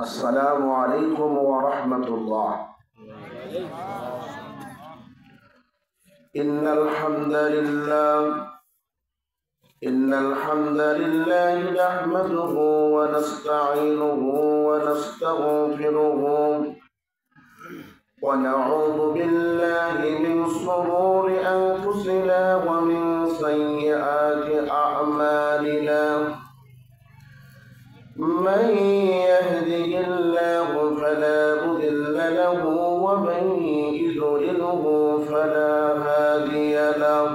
السلام عليكم ورحمة الله. إن الحمد لله نحمده ونستعينه ونستغفره ونعوذ بالله من شرور أنفسنا ومن سيئات أعمالنا. من يهده الله فلا مضل له ومن يضلله فلا هادي له.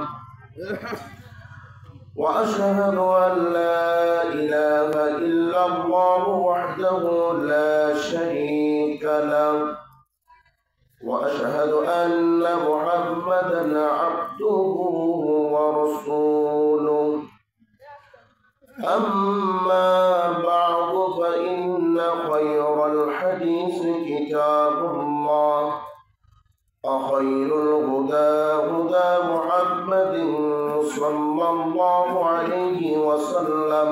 وأشهد أن لا إله إلا الله وحده لا شريك له. وأشهد أن محمدا عبده ورسوله. أما بعد فإن خير الحديث كتاب الله وخير الهدى هدى محمد صلى الله عليه وسلم.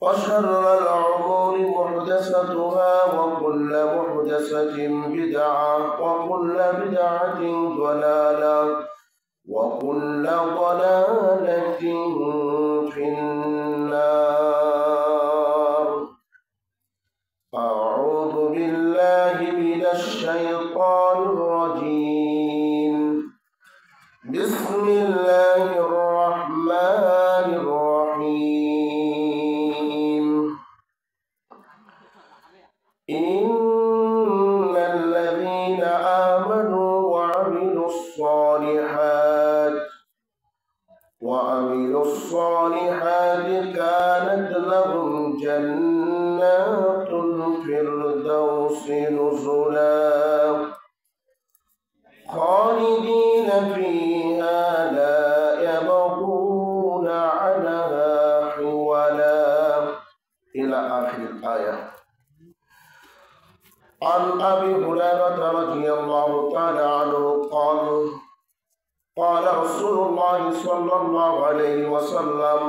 وشر الأمور محدثاتها وكل محدثة بدعة وكل بدعة ضلالة وكل ضلالة في النار. أعوذ بالله من الشيطان الرجيم. بسم الله الرحمن الرحيم. إن الذين آمنوا وعملوا الصالحات كانت لهم جنات الفردوس نزلا خالدين فيها لا يبغون عنها حولا إلى آخر الآية. عن أبي هريرة رضي الله تعالى عنه قال رسول الله صلى الله عليه وسلم: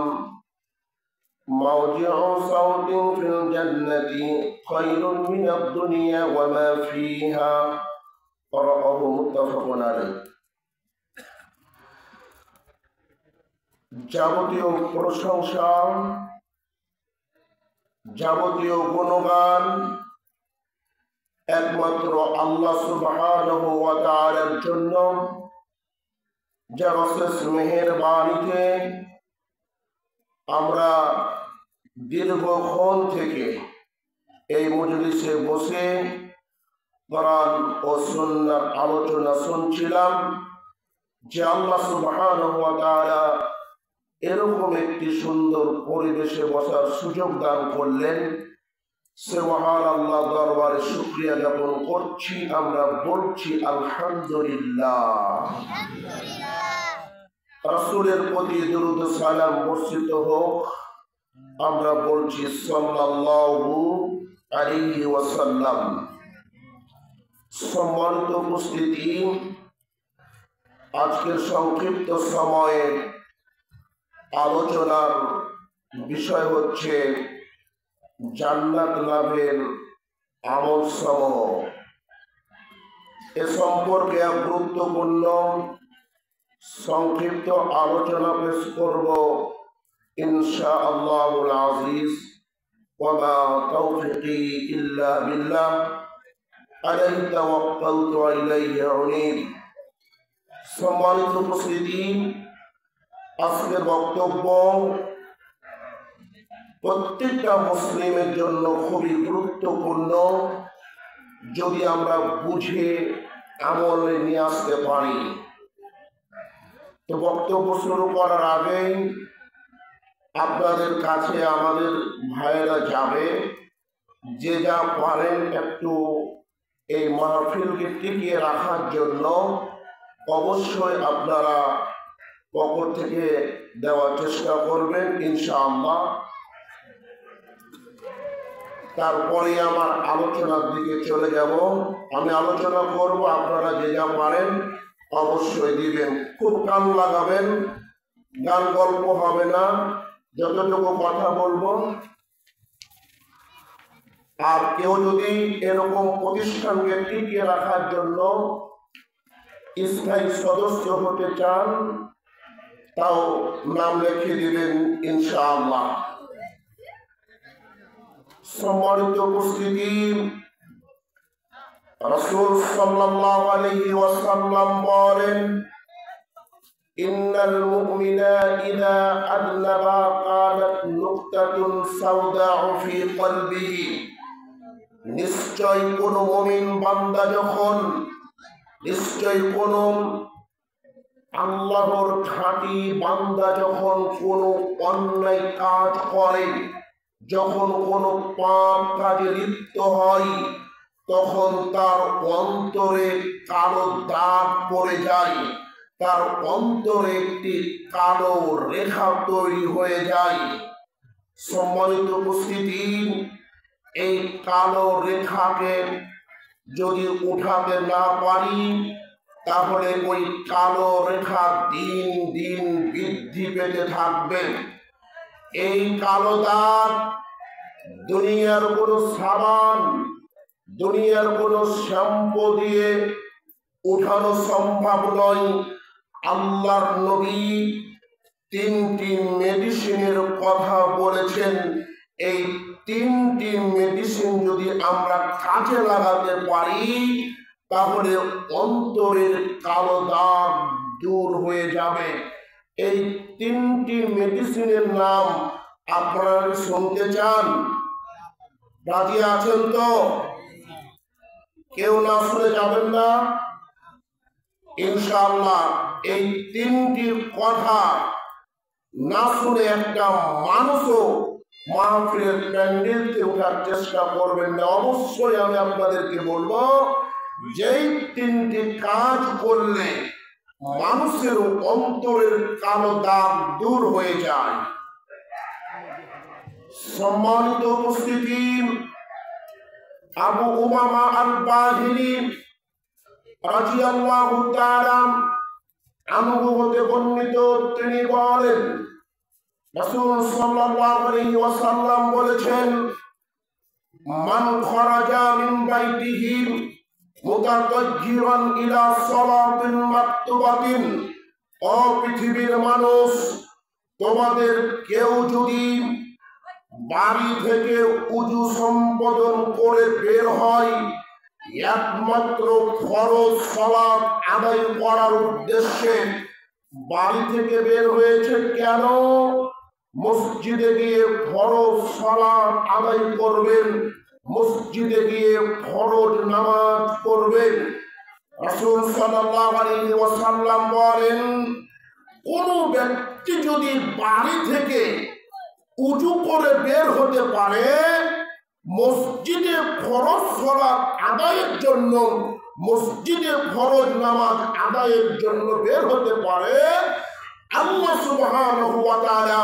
موضع صوت في الجنة خير من الدنيا وما فيها. رواه متفق عليه. যাবতীয় প্রশংসা, যাবতীয় গুণগান একমাত্র আল্লাহ সুবহানাহু ওয়া তাআলার জন্য, যার অশেষ মেহেরবানিতে আমরা দীর্ঘক্ষণ থেকে এই মজলিসে বসে কোরআন ও সুন্নাহর আলোচনা শুনছিলাম। যে আল্লাহ সুবহানাহু ওয়া তাআলা এরকম একটি সুন্দর পরিবেশে বসার সুযোগ দান করলেন, সে মহান আল্লাহ দরবারে শুকরিয়া জ্ঞাপন করছি। আমরা বলছি আলহামদুলিল্লাহ। রাসূলের প্রতি দরুদ ও সালাম বর্ষিত হোক। আমরা বলছি সাল্লাল্লাহু আলাইহি ওয়াসাল্লাম। সম্মানিত উপস্থিতি, আজকের সংক্ষিপ্ত সময়ে আলোচনার বিষয় হচ্ছে জান্নাত লাভের আমল সমূহ। এ সম্পর্কে এক গুরুত্বপূর্ণ সংক্ষিপ্ত আলোচনা পেশ করব ইনশাআল্লাহুল আজিজ। ওয়া মা তাওফীকি ইল্লা বিল্লাহ আলাইহি তাওয়াক্কালতু ওয়া ইলাইহি উনীব। সম্মানিত উপস্থিতি, আজকের বক্তব্য প্রত্যেকটা মুসলিমের জন্য খুবই গুরুত্বপূর্ণ, যদি আমরা বুঝে আমলে নিয়ে আসতে পারি। তো বক্তব্য শুরু করার আগে আপনাদের কাছে আমাদের ভাইয়েরা যাবে, যে যা পারেন একটু এই মাহফিলকে টিকিয়ে রাখার জন্য অবশ্যই আপনারা পকেট থেকে দেওয়ার চেষ্টা করবেন ইনশাআল্লাহ। তারপরে আমার আলোচনার দিকে চলে যাব। আমি আলোচনা করব, আপনারা যে যা পারেন অবশ্যই দিবেন। খুব কান লাগাবেন, গান গল্প হবে না, যতটুকু কথা বলবো আর কেউ যদি এরকম প্রতিষ্ঠানকে টিকিয়ে রাখার জন্য স্থায়ী সদস্য হতে চান, তাও নাম লিখে দিবেন ইনশাআল্লাহ। সম্মানিত উপস্থিতি, রাসূল সাল্লাল্লাহু আলাইহি ওয়াসাল্লাম বলেন, ইন্নাল মুমিনা ইযা আযনাবা কানাত নুকতাতুন সাওদাউ ফি কলবিহি। নিশ্চয় কোন মুমিন বান্দা যখন, নিশ্চয় কোন আল্লাহর খাঁটি বান্দা যখন কোন অন্যায় কাজ করে, যখন কোন পাপ কাজে লিপ্ত হয়, তখন তার অন্তরে কালো দাগ পড়ে যায়, তার অন্তরে একটি কালো রেখা তৈরি হয়ে যায়। সম্মানিত উপস্থিতি, এই কালো রেখাকে যদি উঠাতে না পারি, তাহলে ওই কালো রেখা দিন দিন বৃদ্ধি পেতে থাকবে। এই কালো দাগ দুনিয়ার কোনো সাবান, দুনিয়ার কোনো শ্যাম্পু দিয়ে উঠানো সম্ভব নয়। আল্লাহর নবী তিনটি মেডিসিনের কথা বলেছেন। এই তিনটি মেডিসিন যদি আমরা কাজে লাগাতে পারি, তাহলে অন্তরের কালো দাগ দূর হয়ে যাবে। এই তিনটি মেডিসিনের নাম আপনারা শুনতে চান? রাজি আছেন তো? কেউ না শুনে যাবেন না ইনশাআল্লাহ। এই তিনটি কথা না শুনে একটা মানুষও মাহফিলের প্যান্ডেলতে ওঠার চেষ্টা করবেন না। অবশ্যই আমি আপনাদেরকে বলবো, যেই তিনটি কাজ করলে মানুষের অন্তরের কালো দাগ দূর হয়ে যায়। সম্মানিত উপস্থিতি, আবু উমামা আল-বাহিলি রাদিয়াল্লাহু তাআলা আনহু হতে বর্ণিত, তিনি বলেন, রাসূল সাল্লাল্লাহু আলাইহি ওয়াসাল্লাম বলেছেন, মান খারাজা মিন বাইতিহি মুতাতাহহিরান ইলা সালাতিন মাকতুবাতিন। ও পৃথিবীর মানুষ, তোমাদের কেউ যদি বাড়ি থেকে উযু সম্পাদন করে বের হয় একমাত্র ফরজ সালাত আদায় করার উদ্দেশ্যে, বাড়ি থেকে বের হয়েছে কেন? মসজিদে গিয়ে ফরজ সালাত আদায় করবেন, মসজিদে গিয়ে ফরজ নামাজ পড়বেন। রাসূল সাল্লাল্লাহু আলাইহি ওয়াসাল্লাম বলেন, কোন ব্যক্তি যদি বাড়ি থেকে উযু করে বের হতে পারে, মসজিদে ফরজ সালাত আদায়ের জন্য, মসজিদে ফরজ নামাজ আদায়ের জন্য বের হতে পারে, আল্লাহ সুবহানাহু ওয়া তাআলা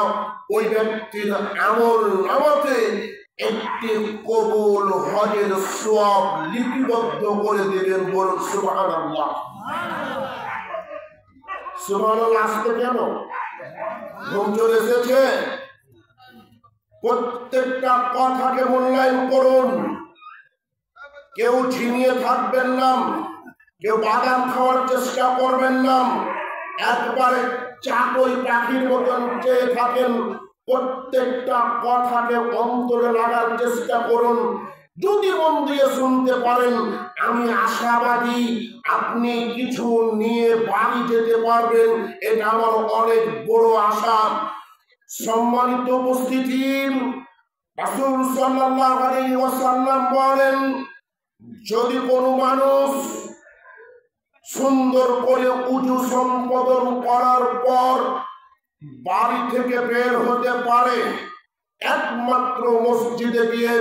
ওই ব্যক্তির আমল নামাতে একটি কবুল হজের সওয়াব লিপিবদ্ধ করে দেবেন। বলুন সুবহানাল্লাহ। সুবহানাল্লাহ আসতে কেন? ঘুম চলে এসেছে? প্রত্যেকটা কথাকে মূল্যায়ন করুন। কেউ ঝিমিয়ে থাকবেন না, কেউ বাদাম খাওয়ার চেষ্টা করবেন না, একবারে চাকই পাখির মতন চেয়ে থাকেন। প্রত্যেকটা কথাকে অন্তরে লাগার চেষ্টা করুন। যদি মন দিয়ে শুনতে পারেন, আমি আশাবাদী আপনি কিছু নিয়ে বাড়ি যেতে পারবেন, এটা আমার অনেক বড় আশা। সম্মানিত উপস্থিতি, রাসূল সাল্লাল্লাহু আলাইহি ওয়াসাল্লাম বলেন, যদি কোনো মানুষ সুন্দর করে উযু সম্পাদন করার পর বাড়ি থেকে বের হতে পারে, একমাত্র মসজিদে গিয়ে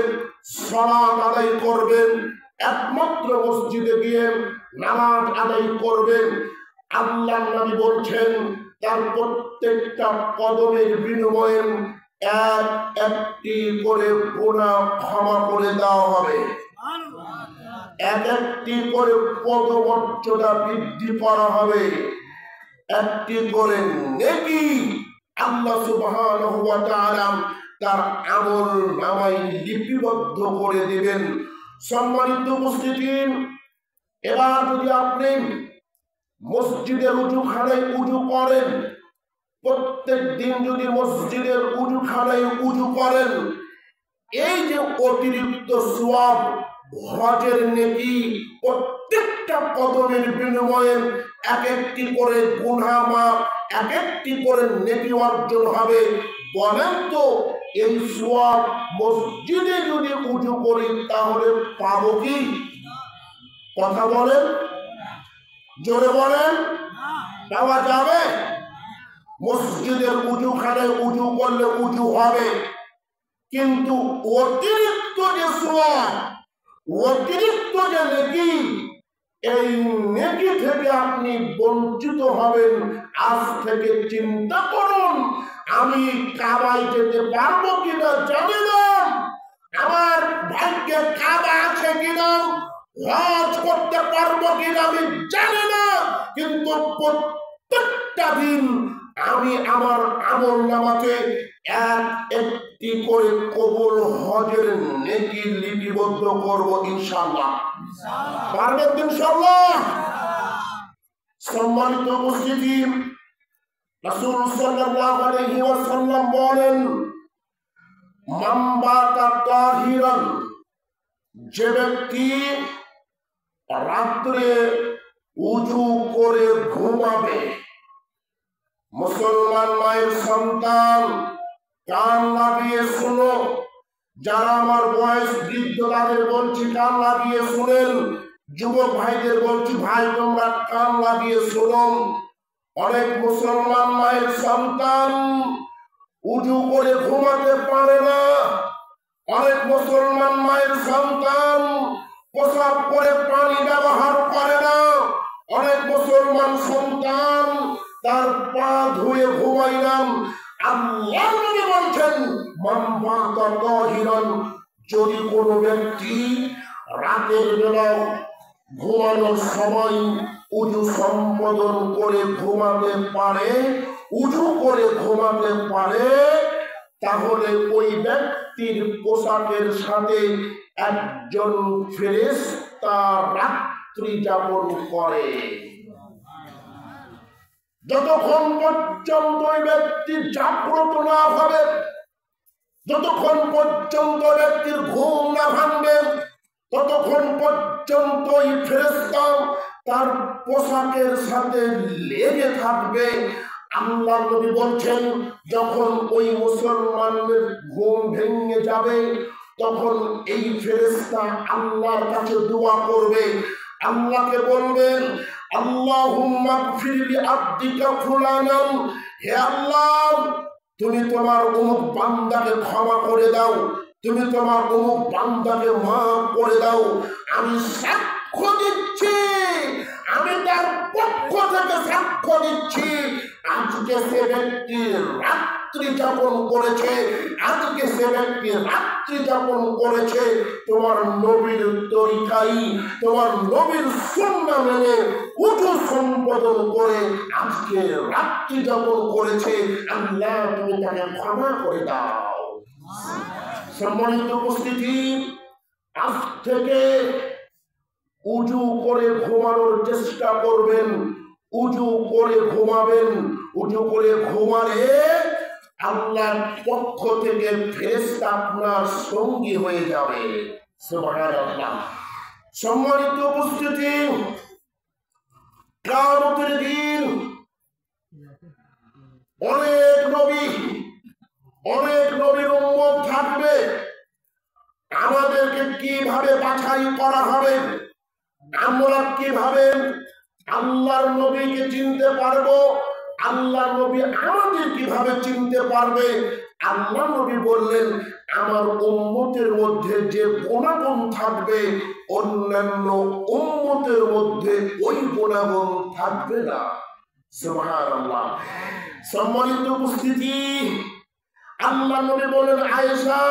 সালাত আদায় করবেন, একমাত্র মসজিদে গিয়ে নামাজ আদায় করবেন, আল্লাহর নবী বলছেন তার প্রত্যেকটা কদমের বিনিময়ে একটি করে গুনাহ ক্ষমা করে দেওয়া হবে, একটি করে পদমর্যাদা বৃদ্ধি করা হবে, একটি করে নেকি আল্লাহ সুবহানাহু ওয়া তাআলা তার আমল নামায় লিপিবদ্ধ করে দিবেন। সম্মানিত উপস্থিতি, এবার যদি আপনি মসজিদের উজুখানায় উজু করেন, প্রত্যেক দিন যদি মসজিদের উজুখানায় উজু করেন, এই যে অতিরিক্ত সওয়াব, হজের নেকি, প্রত্যেকটা কদমের বিনিময়ে এক একটি করে গুনাহ মাফ, এক একটি করে নেকি অর্জন হবে। বলেন তো এই সওয়াব মসজিদে যদি উজু করি তাহলে পাবো কি? কথা বলেন, জোরে বলেন, পাওয়া যাবে? মসজিদের উজুখানায় উজু করলে উজু হবে, কিন্তু অতিরিক্ত যে সওয়াব, অতিরিক্ত যে নেকি, এই নেকি থেকে আপনি বঞ্চিত হবেন। আজ থেকে চিন্তা করুন, আমি কাবায় যেতে পারবো কিনা জানি না, আমার ভাগ্যে কাবা আছে কিনা, হজ করতে পারবো কিনা আমি জানি না, কিন্তু প্রত্যেকটা দিন আমি আমার আমল নামাতে এক একটি করে কবুল হজের নেকি লিপিবদ্ধ করব ইনশাআল্লাহ। পারবেন ইনশাআল্লাহ? সম্মানিত উপস্থিতি, রাসূল সাল্লাল্লাহু আলাইহি ওয়াসাল্লাম বলেন, মান বাতা তাহিরান, যে ব্যক্তি রাত্রে উজু করে ঘুমাবে। মুসলমান মায়ের সন্তান, কান লাগিয়ে শুনো, যারা আমার বয়স বৃদ্ধ তাদের বলছি কান লাগিয়ে শুনেন, যুবক ভাইদের বলছি ভাই তোমরা কান লাগিয়ে শুনুন। অনেক মুসলমান মায়ের সন্তান উজু করে ঘুমাতে পারে না, অনেক মুসলমান মায়ের সন্তান প্রসাব করে পানি ব্যবহার করে না, অনেক মুসলমান সন্তান তার পা ধুয়ে ঘুমায় না। আল্লাহ নবী বলছেন, মান বাতা তাহিরান, যদি কোনো ব্যক্তি রাতের বেলা ঘুমানোর সময় উজু সম্পাদন করে ঘুমাতে পারে, উজু করে ঘুমাতে পারে, তাহলে ওই ব্যক্তির পোশাকের সাথে একজন ফেরেশতা রাত্রি যাপন করে। যতক্ষণ পর্যন্ত ওই ব্যক্তি জাগ্রত না হবে, যতক্ষণ পর্যন্ত ব্যক্তির ঘুম না ভাঙবে, ততক্ষণ পর্যন্ত ওই ফেরেশতা তার পোশাকের সাথে লেগে থাকবে। আল্লাহ নবী বলছেন, যখন ওই মুসলমানের ঘুম ভেঙে যাবে, তখন এই ফেরেশতা আল্লাহর কাছে দোয়া করবে, আল্লাহকে বলবেন, আল্লাহুম্মা গফির লি আবদিকা ফুলানান, হে আল্লাহ তুমি তোমার অমুক বান্দাকে ক্ষমা করে দাও, তুমি তোমার অমুক বান্দাকে মাফ করে দাও। আমি সাক্ষ্য দিচ্ছি, আমি তার পক্ষ থেকে সাক্ষ্য দিচ্ছি, আজকে সে ব্যক্তি রাত্রি যাপন করেছে, আজকে সে ব্যক্তি রাত্রি যাপন করেছে তোমার নবীর তরিকায়, তোমার নবীর সুন্নাহ মেনে উজু সম্পাদন করে আজকে রাত্রি যাপন করেছে। আল্লাহ তুমি তাকে ক্ষমা করে দাও। সম্মানিত উপস্থিতি, আজ থেকে উজু করে ঘুমানোর চেষ্টা করবেন, উজু করে ঘুমাবেন। উজু করে ঘুমালে আল্লাহর পক্ষ থেকে ফেরেশতা আপনার সঙ্গী হয়ে যাবে। সুবহানাল্লাহ। সম্মানিত উপস্থিতি, কিয়ামতের দিন অনেক নবীর উম্মত থাকবে। আমাদেরকে কিভাবে বাছাই করা হবে, আমরা কিভাবে আল্লাহর নবীকে চিনতে পারবো, আল্লাহর নবী আমাদের কিভাবে চিনতে পারবে? আল্লাহ নবী বললেন, আমার উম্মতের মধ্যে যে গুণাগুণ থাকবে, অন্যান্য উম্মতের মধ্যে ওই গুণাগুণ থাকবে না। সুবহানাল্লাহ। সম্মানিত উপস্থিতি, আল্লাহ নবী বলেন, আয়েশা,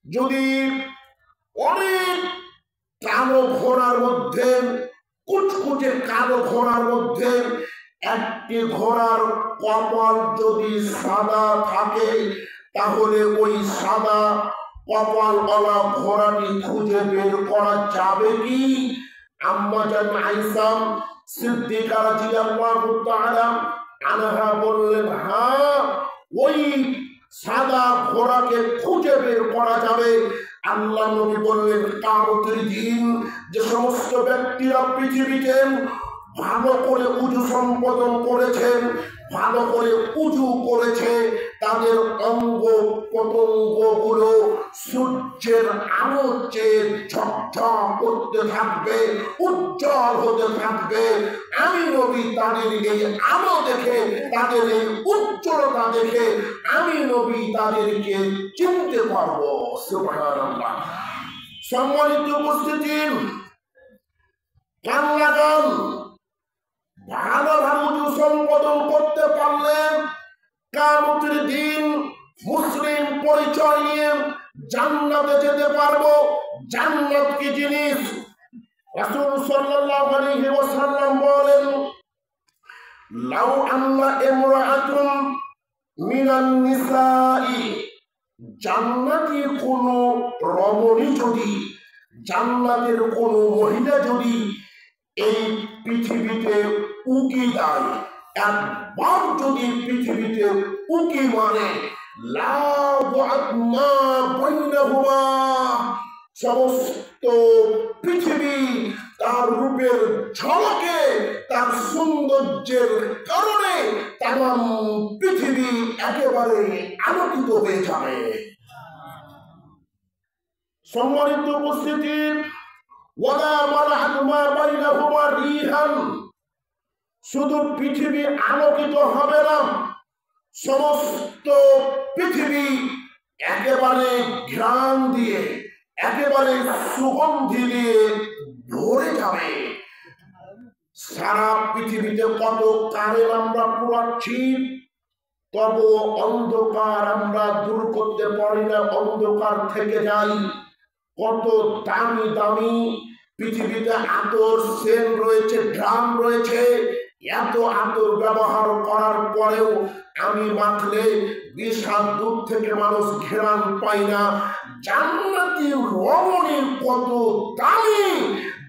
যদি অনেক কালো ঘোড়ার মধ্যে, কুচকুচে কালো ঘোড়ার মধ্যে একটি ঘোড়ার কপাল যদি সাদা থাকে, তাহলে ওই সাদা কপালওয়ালা ঘোড়াটি খুঁজে বের করা যাবে কি? আম্মা জান আয়েশা সিদ্দিকা রাদিয়াল্লাহু তাআলা আনহা বললেন, হ্যাঁ, ওই সাদা ঘোড়াকে খুঁজে বের করা যাবে। আল্লাহ নবী বললেন, কিয়ামতের দিন যে সমস্ত ব্যক্তিরা পৃথিবীতে ভালো করে উজু সম্পাদন করেছেন, ভালো করে উজু করেছে, তাদের অঙ্গ প্রত্যঙ্গগুলো সূর্যের আলো চেয়ে ঝকঝক করতে থাকবে, উজ্জ্বল হতে থাকবে। আমি নবী তাদের এই আলো দেখে, তাদের এই উজ্জ্বলতা দেখে আমি নবী তাদেরকে চিনতে পারবো। সুবহানাল্লাহ। সম্মানিত উপস্থিতি, কান লাগান। ভালোভাবে উজু সম্পাদন করতে পারলে কিয়ামতের দিন মুসলিম পরিচয় নিয়ে জান্নাতে যেতে পারবো। জান্নাত কি জিনিস? রাসূল সাল্লাল্লাহু আলাইহি ওয়াসাল্লাম বলেন, লাউ আন্না ইমরাআতুন মিনান নিসাই, জান্নাতি কোন রমণী যদি, জান্নাতের কোন মহিলা যদি এই পৃথিবীতে উকি দেয়, একবার যদি পৃথিবীতে উকি মারে, সমস্ত পৃথিবী তার রূপের ঝলকে, তার সৌন্দর্যের কারণে তাম পৃথিবী একেবারে আলোকিত হয়ে যাবে। সম্মানিত উপস্থিতি, শুধু পৃথিবী আলোকিত হবে না, সমস্ত পৃথিবী একেবারে ঘ্রাণ দিয়ে, একেবারে সুগন্ধি দিয়ে ভরে যাবে। সারা পৃথিবীতে কত কারেন্ট আমরা পুরাচ্ছি, তবু অন্ধকার আমরা দূর করতে পারি না, অন্ধকার থেকে যাই। কত দামি দামি পৃথিবীতে আতর, সেন রয়েছে, ড্রাম রয়েছে, এত আতর ব্যবহার করার পরেও আমি মাখলে 20 হাত দূর থেকে মানুষ ঘেরান পায় না। জান্নাতি রমণী কত দামি,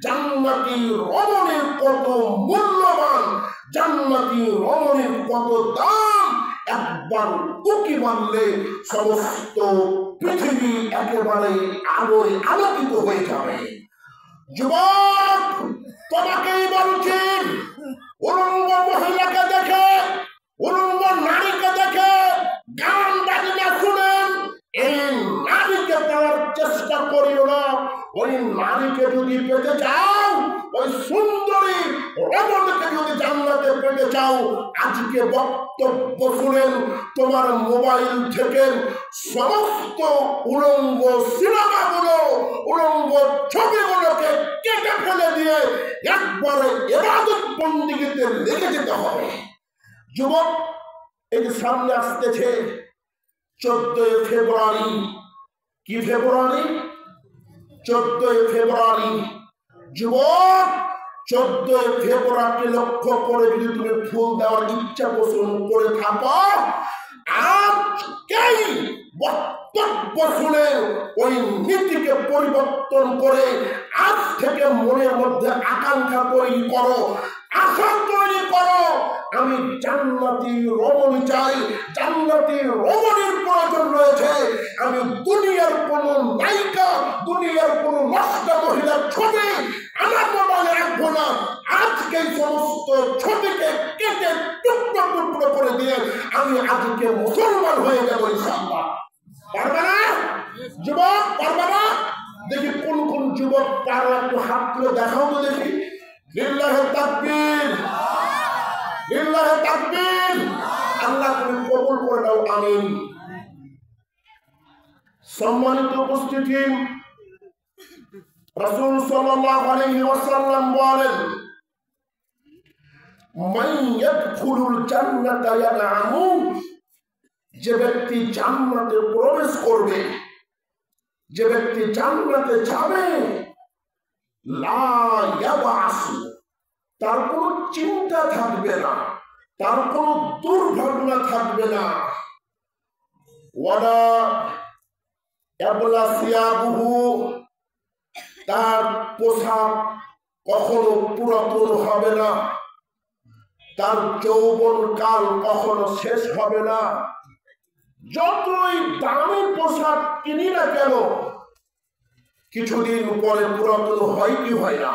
জান্নাতি রমণী কত মূল্যবান, জান্নাতি রমণীর কত দাম। একবার উকি মারলে সমস্ত পৃথিবী একেবারে আলোয় আলোকিত হয়ে যাবে। যুবক, তোমাকেই বলছি, উলঙ্গ মহিলাকে দেখে, উলঙ্গ নারীকে দেখে গান বাজনা শুনেন, এই নারীকে পাওয়ার চেষ্টা করিও না। ওই নারীকে যদি পেতে চাও, ওই সুন্দরী রমণীকে যদি জান্নাতে পেতে চাও, আজকে বক্তব্য শুনেন, তোমার মোবাইল থেকে সমস্ত উলঙ্গ সিনেমাগুলো, উলঙ্গ ছবিগুলোকে কেটে ফেলে দিয়ে একবারে ইবাদত বন্দেগীতে লেগে যেতে হবে। যুবক, এই যে সামনে আসতেছে 14 ফেব্রুয়ারি, কি ফেব্রুয়ারি? 14 ফেব্রুয়ারি। যুবক, 14 ফেব্রুয়ারিকে লক্ষ্য করে যদি তুমি ফুল দেওয়ার ইচ্ছা পোষণ করে থাকো, আজকেই বক্তব্য শুনে ওই নীতিকে পরিবর্তন করে আজ থেকে মনের মধ্যে আকাঙ্ক্ষা তৈরি করো, আশা তৈরি করো, আমি জান্নাতি রমণী চাই, জান্নাতি রমণীর প্রয়োজন রয়েছে। আমি দুনিয়ার কোন নায়িকা, দুনিয়ার কোন নষ্টা মহিলার ছবি আমার মোবাইলে রাখবো না। আজকে সমস্ত ছবিকে কেটে টুকরো টুকরো করে দিয়ে আমি আজকে মুসলমান হয়ে যাবো ইনশাআল্লাহ। পারবে না যুবক? পারবে না? দেখি কোন কোন যুবক পারো, একটু হাত তুলে দেখাও তো দেখি। লিল্লাহি তাকবীর, লিল্লাহি তাকবীর। আল্লাহ তুমি কবুল করে দাও, আমিন। সম্মানিত উপস্থিতি, রাসূল সাল্লাল্লাহু আলাইহি ওয়াসাল্লাম বলেন, মান ইয়াদখুলুল জান্নাতা ইয়ানআমু, যে ব্যক্তি জান্নাতে প্রবেশ করবে, যে ব্যক্তি জান্নাতে যাবে, লা ইয়াবাসু, তার কোনো চিন্তা থাকবে না, তার কোনো দুর্ভাবনা থাকবে না। ওয়ালা ইয়াবলা সিয়াবুহু, তার পোশাক কখনো পুরাতন হবে না, তার যৌবন কাল কখনো শেষ হবে না। যতই দামি পোশাক কিনি না কেন কিছুদিন পরে পুরাতন হয় কি হয় না?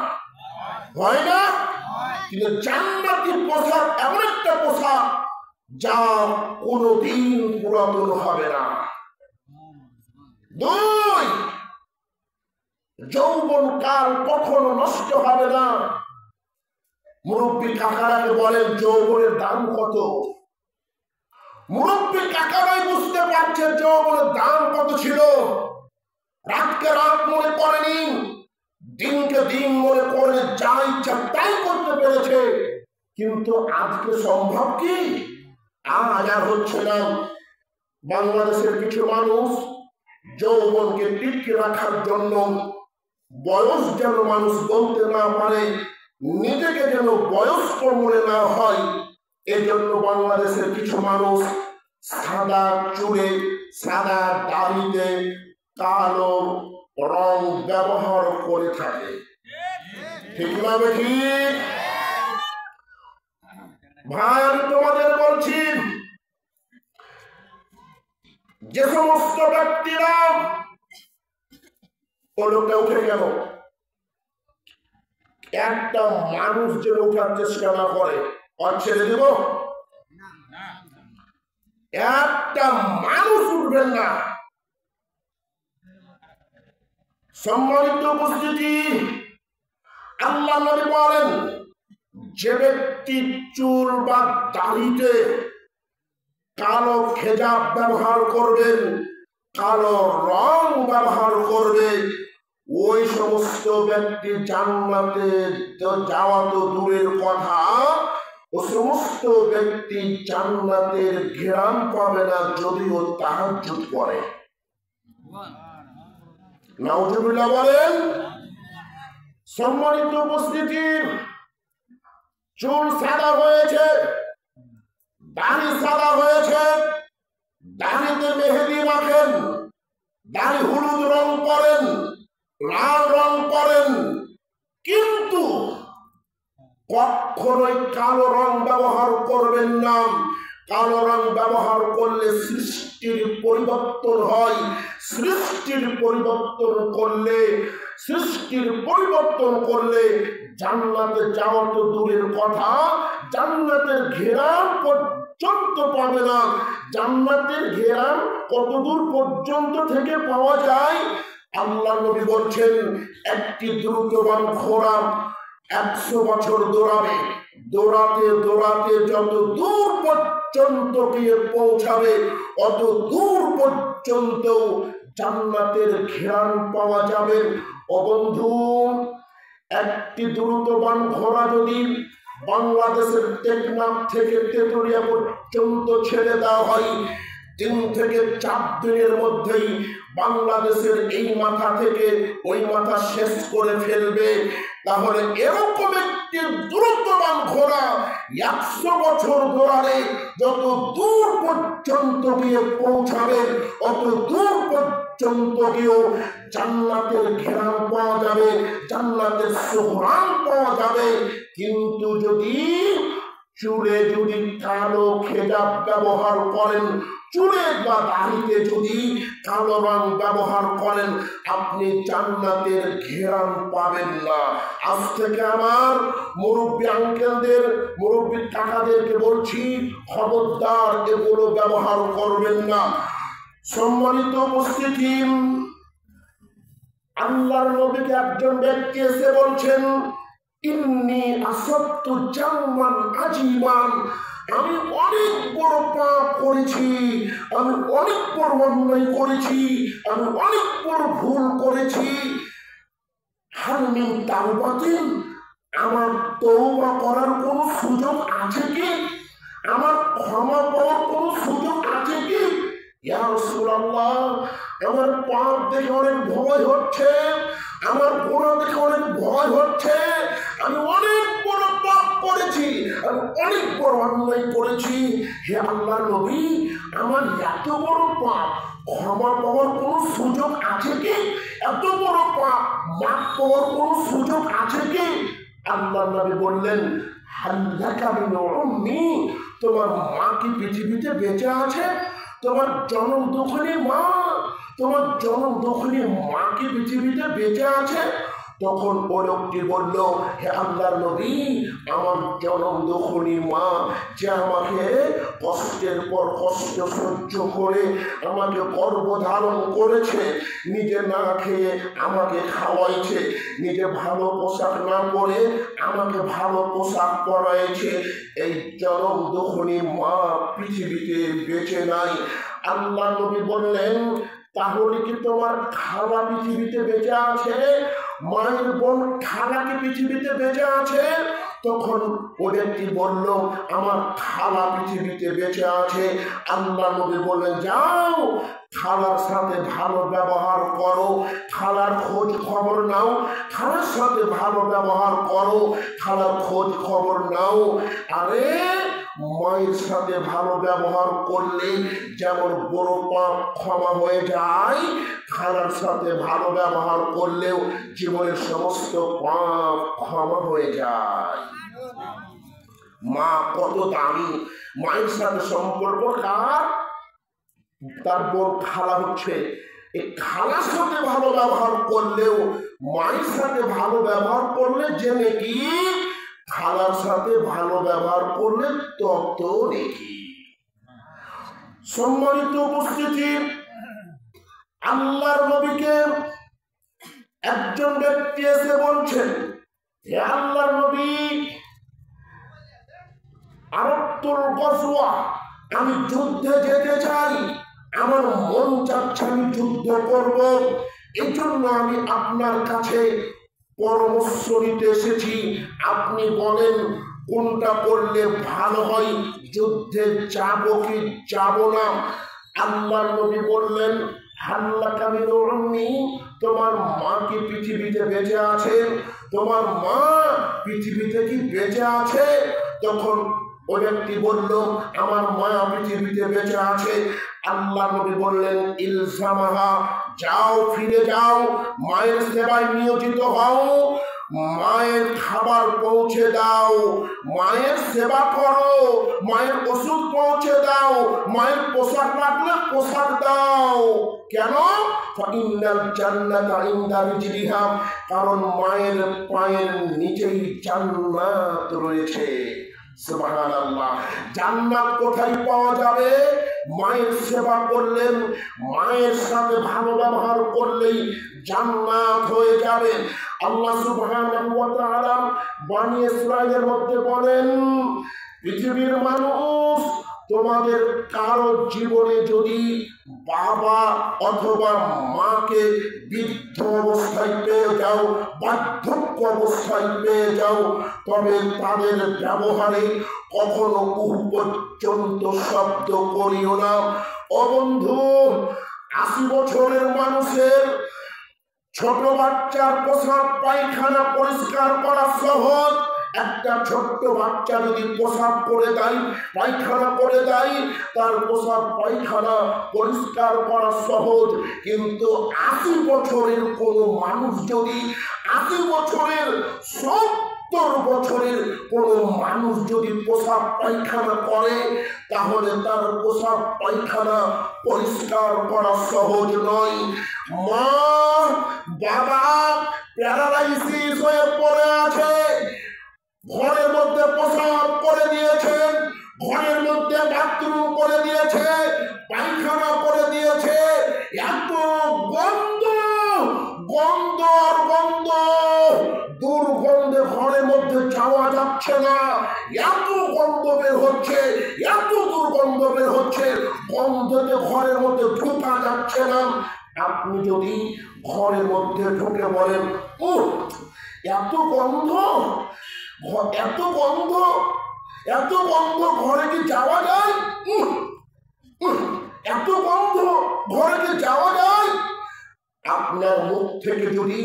হয় না? কিন্তু জান্নাতি পোশাক এমন একটা পোশাক যা কোনদিন পুরাতন হবে না। দুই, যৌবন কাল কখনো নষ্ট হবে না। মুরব্বী কাকারাকে বলেন যৌবনের দাম কত? মুরব্বী কাকারাই বুঝতে পারছে যৌবনের দাম কত ছিল। রাতকে রাত মনে করেনি, দিনকে দিন মনে করে যা ইচ্ছা তাই করতে পেরেছে। কিন্তু আজকে সম্ভব কি? আজ আর হচ্ছে না। বাংলাদেশের কিছু মানুষ যৌবনকে টিকে রাখার জন্য বয়স যেন মানুষ বলতে না পারে, নিজেকে যেন বয়স্ক মনে না হয়, এজন্য বাংলাদেশের কিছু মানুষ সাদা চুলে সাদা দাড়িতে কালো রং ব্যবহার করে থাকে। ঠিক না বেঠি? ভাই আমি তোমাদের বলছি, যে সমস্ত ব্যক্তিরা ও লোকটা উঠে গেল, একটা মানুষ যেন উঠার চেষ্টা না করে আর ছেড়ে দেব, একটা মানুষ উঠবেন না। সম্মানিত উপস্থিতি, আল্লাহ নবী বলেন যে ব্যক্তি চুল বা দাড়িতে কালো খেজাব ব্যবহার করবেন, কালো রং ব্যবহার করবে, ওই সমস্ত ব্যক্তি জান্নাতে যাওয়া তো দূরের কথা, ও সমস্ত ব্যক্তি জান্নাতের ঘ্রাণ পাবে না যদিও তাহাজ্জুদ করে। নাউজুবিল্লাহ বলেন। সম্মানিত উপস্থিতি, চুল সাদা হয়েছে, দাড়ি সাদা হয়েছে, দাড়িতে মেহেদি মাখেন, দাড়ি হলুদ রং করেন, লাল রং করেন, কিন্তু কখনোই কালো রং ব্যবহার করবেন না। কালো রং ব্যবহার করলে সৃষ্টির পরিবর্তন হয়। সৃষ্টির পরিবর্তন করলে জান্নাতে যাওয়া তো দূরের কথা, জান্নাতের ঘেরান পর্যন্ত পাবে না। জান্নাতের ঘেরান কত দূর পর্যন্ত থেকে পাওয়া যায়? আল্লাহ নবী বলছেন একটি দ্রুতগামী ঘোড়া 100 বছর দৌড়াবে, দৌড়াতে দৌড়াতে যত দূর পর্যন্ত গিয়ে পৌঁছাবে অত দূর পর্যন্ত জান্নাতের ঘ্রাণ পাওয়া যাবে। ও বন্ধু, একটি দ্রুতগামী ঘোড়া যদি বাংলাদেশের টেকনাফ থেকে তেতুলিয়া পর্যন্ত ছেড়ে দেওয়া হয়, 3 থেকে 4 দিনের মধ্যেই বাংলাদেশের এই মাথা থেকে ওই মাথা শেষ করে ফেলবে। তাহলে এরকম একটি দ্রুতগামী ঘোড়া 100 বছর দৌড়ালে যত দূর পর্যন্ত গিয়ে পৌঁছাবে অত দূর পর্যন্ত গিয়েও জান্নাতের ঘ্রাণ পাওয়া যাবে, জান্নাতের সুঘ্রাণ পাওয়া যাবে। কিন্তু যদি চুলে কালো খেজাব ব্যবহার করেন, চুলে বা দাড়িতে যদি কালো রং ব্যবহার করেন, আপনি জান্নাতের ঘ্রাণ পাবেন না। আজ থেকে আমার মুরব্বী আঙ্কেলদের, মুরব্বী কাকাদেরকে বলছি, খবরদার এগুলো ব্যবহার করবেন না। সম্মানিত উপস্থিতি, আল্লাহর নবীকে একজন ব্যক্তি এসে বলছেন ইন্নী আসাবতু জামমান আজিমান, আমি অনেক বড় পাপ করেছি, আমি অনেক বড় অন্যায় করেছি, আমি অনেক বড় ভুল করেছি। হাল মিন তাওবাতিন, আমার তওবা করার কোনো সুযোগ আছে কি? আমার ক্ষমা পাওয়ার কোনো সুযোগ আছে কি? ইয়া রাসূলুল্লাহ, আমার পাপ দেখে অনেক ভয় হচ্ছে, আমার গুনাহ দেখে অনেক ভয় হচ্ছে, আমি অনেক বড় পাপ করেছি, আমি অনেক বড় অন্যায় করেছি, হে আল্লাহর নবী আমার এত বড় পাপ ক্ষমা পাওয়ার কোন সুযোগ আছে কি? এত বড় পাপ মাফ পাওয়ার কোন সুযোগ আছে কি? আল্লাহর নবী বললেন, হাল্লাকা মিন উম্মি, তোমার মা কি পৃথিবীতে বেঁচে আছে? তোমার জনম দুঃখিনী মা, তোমার জনম দুঃখিনী মা কি পৃথিবীতে বেঁচে আছে? তখন ওই লোকটি বলল, হে আল্লাহর নবী আমার জনম দুঃখিনী মা, যে আমাকে কষ্টের পর কষ্ট সহ্য করে আমাকে গর্ভধারণ করেছে, নিজে না খেয়ে আমাকে খাওয়াইছে, নিজে ভালো পোশাক না পরে আমাকে ভালো পোশাক পরাইছে, এই জনম দুঃখিনী মা পৃথিবীতে বেঁচে নাই। আল্লাহর নবী বললেন, তাহলে কি তোমার খালা পৃথিবীতে বেঁচে আছে? মায়ের বোন খালা কি পৃথিবীতে বেঁচে আছে? তখন ও ব্যক্তি বলল, আমার খালা পৃথিবীতে বেঁচে আছে। আল্লাহ নবী বললেন, যাও খালার সাথে ভালো ব্যবহার করো, খালার খোঁজ খবর নাও, খালার সাথে ভালো ব্যবহার করো, খালার খোঁজ খবর নাও। আরে মায়ের সাথে ভালো ব্যবহার করলে যেমন বড় পাপ ক্ষমা হয়ে যায়, খালার সাথে ভালো ব্যবহার করলেও জীবনের সমস্ত পাপ ক্ষমা হয়ে যায়। মা কত দামি, মায়ের সাথে সম্পর্ক কার? তার বোন খালা হচ্ছে। এই খালার সাথে ভালো ব্যবহার করলেও মায়ের সাথে ভালো ব্যবহার করলে যে নাকি খালার সাথে ভালো ব্যবহার করলে তত নাকি। সম্মানিত উপস্থিতি, আল্লাহর নবীকে একজন ব্যক্তি এসে বলছেন, হে আল্লাহর নবী আরাদতুল গজওয়া, আমি যুদ্ধে যেতে চাই, আমার মন চাচ্ছে আমি যুদ্ধ করব, এই জন্য আমি আপনার কাছে পরামর্শ নিতে এসেছি। আপনি বলেন কোনটা করলে ভালো হয়, যুদ্ধে যাব কি যাব না? আল্লাহর নবী বললেন, হাল্লাকা মিন উম্মি, তোমার মা কি পৃথিবীতে বেঁচে আছে? তোমার মা পৃথিবীতে কি বেঁচে আছে? তখন ওই ব্যক্তি বলল, আমার মা পৃথিবীতে বেঁচে আছে। আল্লাহ নবী বললেন, ইলজামাহা, যাও ফিরে যাও, মায়ের সেবায় নিয়োজিত হও, মায়ের খাবার পৌঁছে দাও, মায়ের সেবা করো, মায়ের ওষুধ পৌঁছে দাও, মায়ের পোশাক লাগলে পোশাক দাও। কেন? ফাইনাল জান্নাতা ইনদা রিজলিহা, কারণ মায়ের পায়ের নিচেই জান্নাত রয়েছে। সুবহানাল্লাহ। জান্নাত কোথায় পাওয়া যাবে? মায়ের সেবা করলেন, মায়ের সাথে ভালো ব্যবহার করলেই জান্নাত হয়ে যাবে। আল্লাহ সুবহানাহু ওয়া তাআলা বনী ইসরাঈলের মধ্যে বলেন, পৃথিবীর মানুষ, তোমাদের কারো জীবনে যদি বাবা অথবা মাকে বৃদ্ধ অবস্থায় পেয়ে যাও, বার্ধক্য অবস্থায় পেয়ে যাও, তবে তাদের ব্যবহারে কখনো উহ পর্যন্ত শব্দ করিও না। ও বন্ধু, ৮০ বছরের মানুষের ছোট বাচ্চার পোশাক পায়খানা পরিষ্কার করা সহজ। একটা ছোট্ট বাচ্চা যদি পোশাক করে দেয়, পায়খানা করে দেয়, তার পোশাক পায়খানা পরিষ্কার করা সহজ। কিন্তু ৮০ বছরের কোনো মানুষ যদি ৮০ বছরের ৭০ বছরের কোনো মানুষ যদি পোশাক পায়খানা করে, তাহলে তার পোশাক পায়খানা পরিষ্কার করা সহজ নয়। মা বাবা প্যারালাইসিস হয়ে পড়ে আছে, ঘরের মধ্যে প্রসাব করে দিয়েছেন, ঘরের মধ্যে বাথরুম করে দিয়েছে, পায়খানা করে দিয়েছে, এত গন্ধ, গন্ধ আর গন্ধ, দুর্গন্ধে ঘরের মধ্যে যাওয়া যাচ্ছে না, এত গন্ধ বের হচ্ছে, এত দুর্গন্ধ বের হচ্ছে, গন্ধতে ঘরের মধ্যে ঢোকা যাচ্ছে না। আপনি যদি ঘরের মধ্যে ঢুকে বলেন, এত গন্ধ, এত গন্ধ, এত গন্ধ, ঘরে কি যাওয়া যায়? এত গন্ধ, ঘরে কি যাওয়া যায়? আপনার মুখ থেকে যদি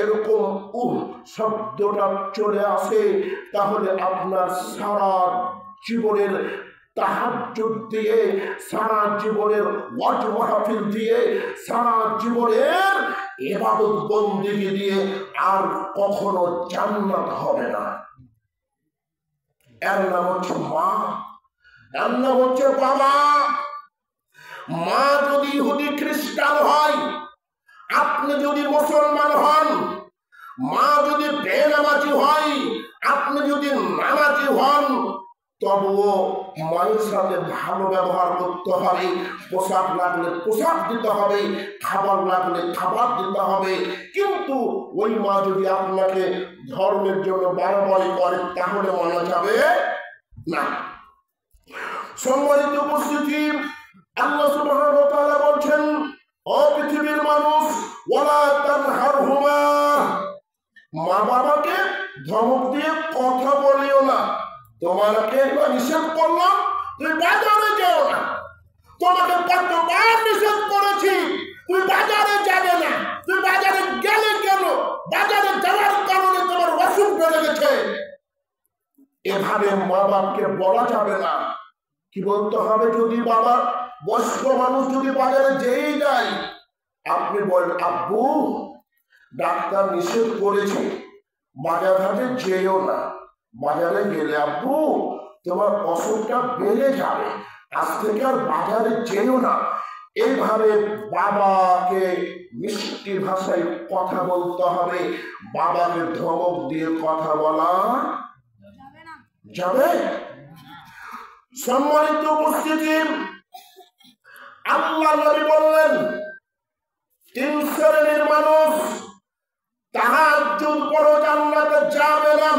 এরকম শব্দটা চলে আসে, তাহলে আপনার সারা জীবনের তাহাজ্জুদ দিয়ে, সারা জীবনের ওয়াজ মাহফিল দিয়ে, সারা জীবনের ইবাদত বন্দেগী দিয়ে আর কখনো জান্নাত হবে না। এর নাম হচ্ছে মা, এর নাম হচ্ছে বাবা। মা যদি ইহুদি খ্রিস্টান হয়, আপনি যদি মুসলমান হন, মা যদি বেনামাজি হয়, আপনি যদি নামাজি হন, তবুও মায়ের সাথে ভালো ব্যবহার করতে হবে। পোশাক লাগলে পোশাক দিতে হবে, খাবার লাগলে খাবার দিতে হবে। কিন্তু ওই মা যদি আপনাকে ধর্মের জন্য বাড়াবাড়ি করে, তাহলে মানা যাবে না। সম্মানিত উপস্থিতি, আল্লাহ সুবহানাহু ওয়া তাআলা বলছেন, ও পৃথিবীর মানুষ, ওয়ালা তানহারহুমা, মা বাবাকে ধমক দিয়ে কথা বলিও না। তোমাকে নিষেধ করলাম, তুই বাজারে যেও না। তোমাকে কতবার নিষেধ করেছি, তুই বাজারে যাবে না। তুই বাজারে গেলে কেন? বাজারে যাওয়ার কারণে তোমার অসুখ বেড়ে গেছে। এভাবে মা বাপকে বলা যাবে না। কি বলতে হবে? যদি বাবা বয়স্ক মানুষ যদি বাজারে যেই যায়, আপনি বলেন, আব্বু ডাক্তার নিষেধ করেছে, বাজার ঘাটে যেও না। বাজারে গেলে আব্বু তোমার অসুখটা বেড়ে যাবে, আজ থেকে আর বাজারে যেও না। এইভাবে বাবাকে মিষ্টি ভাষায় কথা বলতে হবে। বাবাকে ধমক দিয়ে কথা বলা যাবে? সম্মানিত উপস্থিতি, আল্লাহ নবী বললেন, 3 শ্রেণীর মানুষ তাহাজ্জুদ পড়ো জান্নাতে যাবে না।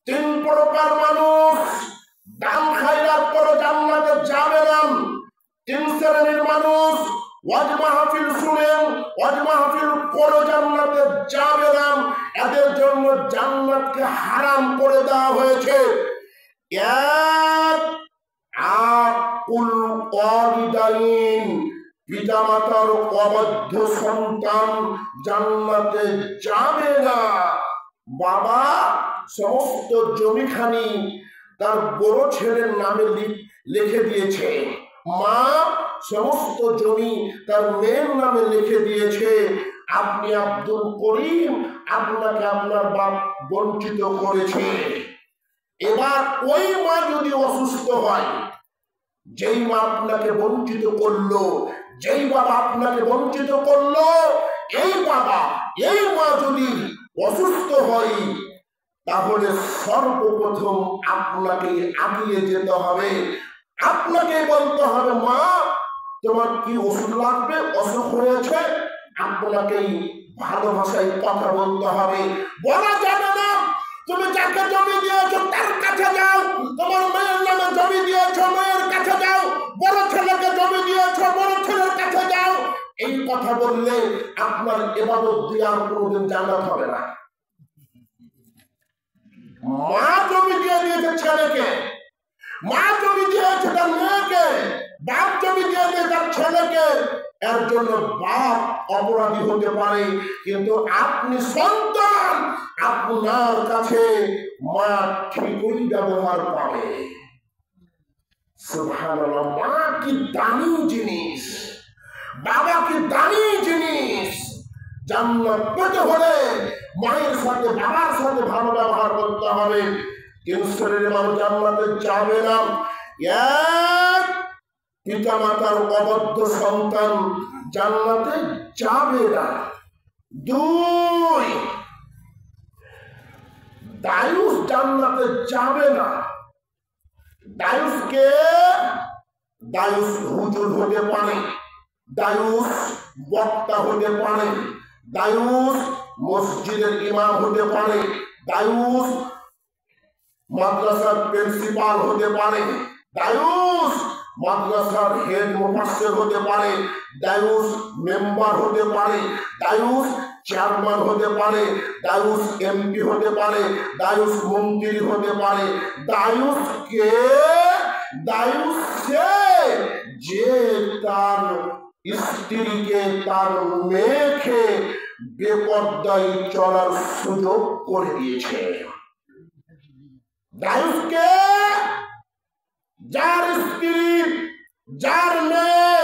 3 প্রকার মানুষ দান খায়রাত পড়ো জান্নাতে যাবে না। 3 শ্রেণীর মানুষ ওয়াজ মাহফিল শুনেন, ওয়াজ মাহফিল পড়ো জান্নাতে যাবে না। এদের জন্য জান্নাতকে হারাম করে দেওয়া হয়েছে। এক, আকুল ওয়ালিদাইন, পিতামাতার অবাধ্য সন্তান জান্নাতে যাবে না। বাবা সমস্ত জমিখানি তার বড় ছেলের নামে লিখে দিয়েছে, মা সমস্ত জমি তার মেয়ের নামে লিখে দিয়েছে। আপনি আব্দুল করিম, আপনাকে আপনার বাপ বঞ্চিত করেছে। এবার ওই মা যদি অসুস্থ হয়, যেই মা আপনাকে বঞ্চিত করলো, যেই বাবা আপনাকে বঞ্চিত করলো, এই বাবা এই মা যদি অসুস্থ হয়, তাহলে সর্বপ্রথম আপনাকে আগিয়ে যেতে হবে। আপনাকে বলতে হবে, মা তোমার কি ওষুধ লাগবে, অসুখ হয়েছে। আপনাকেই ভালো ভাষায় কথা বলতে হবে। বলা যাবে না তুমি যাকে জমি দিয়েছো তার কাছে যাও, তোমার মেয়ের নামে জমি দিয়েছো মেয়ের কাছে যাও, বড় ছেলেকে জমি দিয়েছো বড় ছেলের কাছে যাও। এই কথা বললে আপনার ইবাদত দিয়ে আর কোনোদিন জান্নাত হবে না। মা জমি দিয়ে দিয়েছে ছেলেকে, মা জমি দিয়েছে তার মেয়েকে, বাপ জমি দিয়ে দিয়েছে তার ছেলেকে। এর জন্য বাপ অপরাধী হতে পারে, কিন্তু আপনি সন্তান, আপনার কাছে মা ঠিকই ব্যবহার পাবে। সুবহানাল্লাহ। মা কি দামি জিনিস, বাবা কি দামি জিনিস। জান্নাত পেতে হলে মায়ের সাথে বাবার সাথে ভালো ব্যবহার করতে হবে। 3 শ্রেণীর মানুষ জান্নাতে যাবে না। এক, পিতা মাতার অবাধ্য সন্তান জান্নাতে যাবে না। 2, দায়ুস জান্নাতে যাবে না। দায়ুসকে, দায়ুস হুজুর হতে পারে, দায়ুস বক্তা হতে পারে, দায়ুস মসজিদের ইমাম হতে পারে, দায়ুস মাদ্রাসার প্রিন্সিপাল হতে পারে, দায়ুস মাদ্রাসার হেড মুফাসসির হতে পারে, দায়ুস মেম্বার হতে পারে, দায়ুস চেয়ারম্যান হতে পারে, দায়ুস এমপি হতে পারে, দায়ুস মন্ত্রী হতে পারে। দায়ুস কে? দায়ুস সে যে তার স্ত্রীকে তার মেয়েকে বেপরদায় চলার সুযোগ করে দিয়েছে। দায়ুসকে যার স্ত্রী যার মেয়ে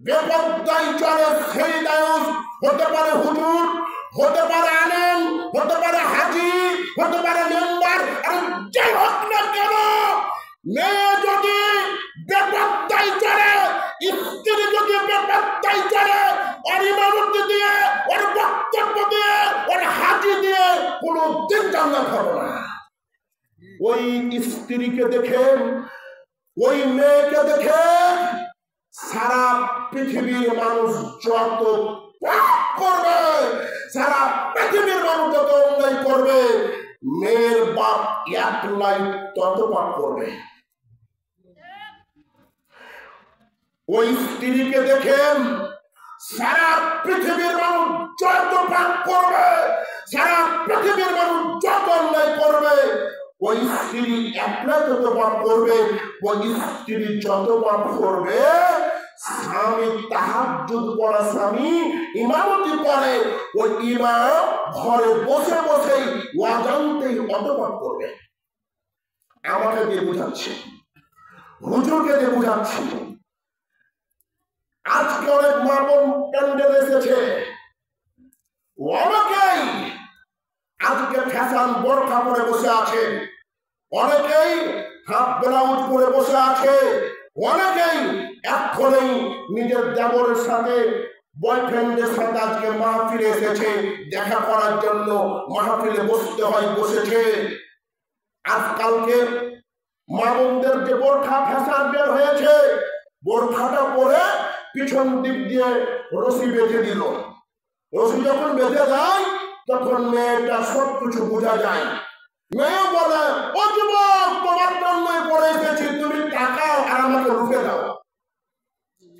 বেপরদায় চলে সেই দায়ুস হতে পারে হুজুর, হতে পারে আলেম, হতে পারে হাজি, হতে পারে মেম্বার, আর যাই হোক না কেন, মেয়ে যদি বেপরদায় চলে, স্ত্রী যদি বেপরদায় চলে, ওর ইমামতি দিয়ে, ওর বক্তব্য দিয়ে, ওর হাজি দিয়ে কোনো দিন জান্নাত হবে না। ওই স্ত্রীকে দেখে, ওই মেয়েকে দেখে সারা পৃথিবীর মানুষ যত পাপ করবে, সারা পৃথিবীর মানুষ যত অন্যায় করবে, মেয়ের বাপ এক নাই তত পাপ করবে। ওই স্ত্রীকে দেখে সারা পৃথিবীর মানুষ যত পাপ করবে, সারা পৃথিবীর মানুষ যত অন্যায় করবে, ওই স্ত্রী একলা যত পাপ করবে, ওই স্ত্রী যত পাপ করবে, স্বামী তাহাজ্জুদ পড়া স্বামী ইমামতি করে, ওই ইমাম ঘরে বসে বসেই অজান্তেই অত পাপ করবে। আমাকে দিয়ে বুঝাচ্ছি, হুজুরকে দিয়ে বুঝাচ্ছি। আজকে অনেক মা বোন প্যান্ডেল এসেছে, অনেকেই আজকে ফ্যাশন বোরখা পরে বসে আছে, অনেকেই হাফ ব্লাউজ পরে বসে আছে, অনেকেই এক্ষণেই নিজের দেবরের সাথে বয়ফ্রেন্ডের সাথে আজকে মাহফিলে এসেছে, দেখা করার জন্য মাহফিলে বসতে হয়, বসেছে। আজকালকে মা বোনদের যে বোরখা ফ্যাশন বের হয়েছে, বোরখাটা পরে পিছন দিক দিয়ে রশি বেঁধে দিল। রশি যখন বেঁধে যায় তখন মেয়েটা সবকিছু বোঝা যায়। মেয়ে বলে, ও যুবক, তোমার জন্য পড়ে এসেছি, তুমি টাকাও আর আমাকে রুখে দাও।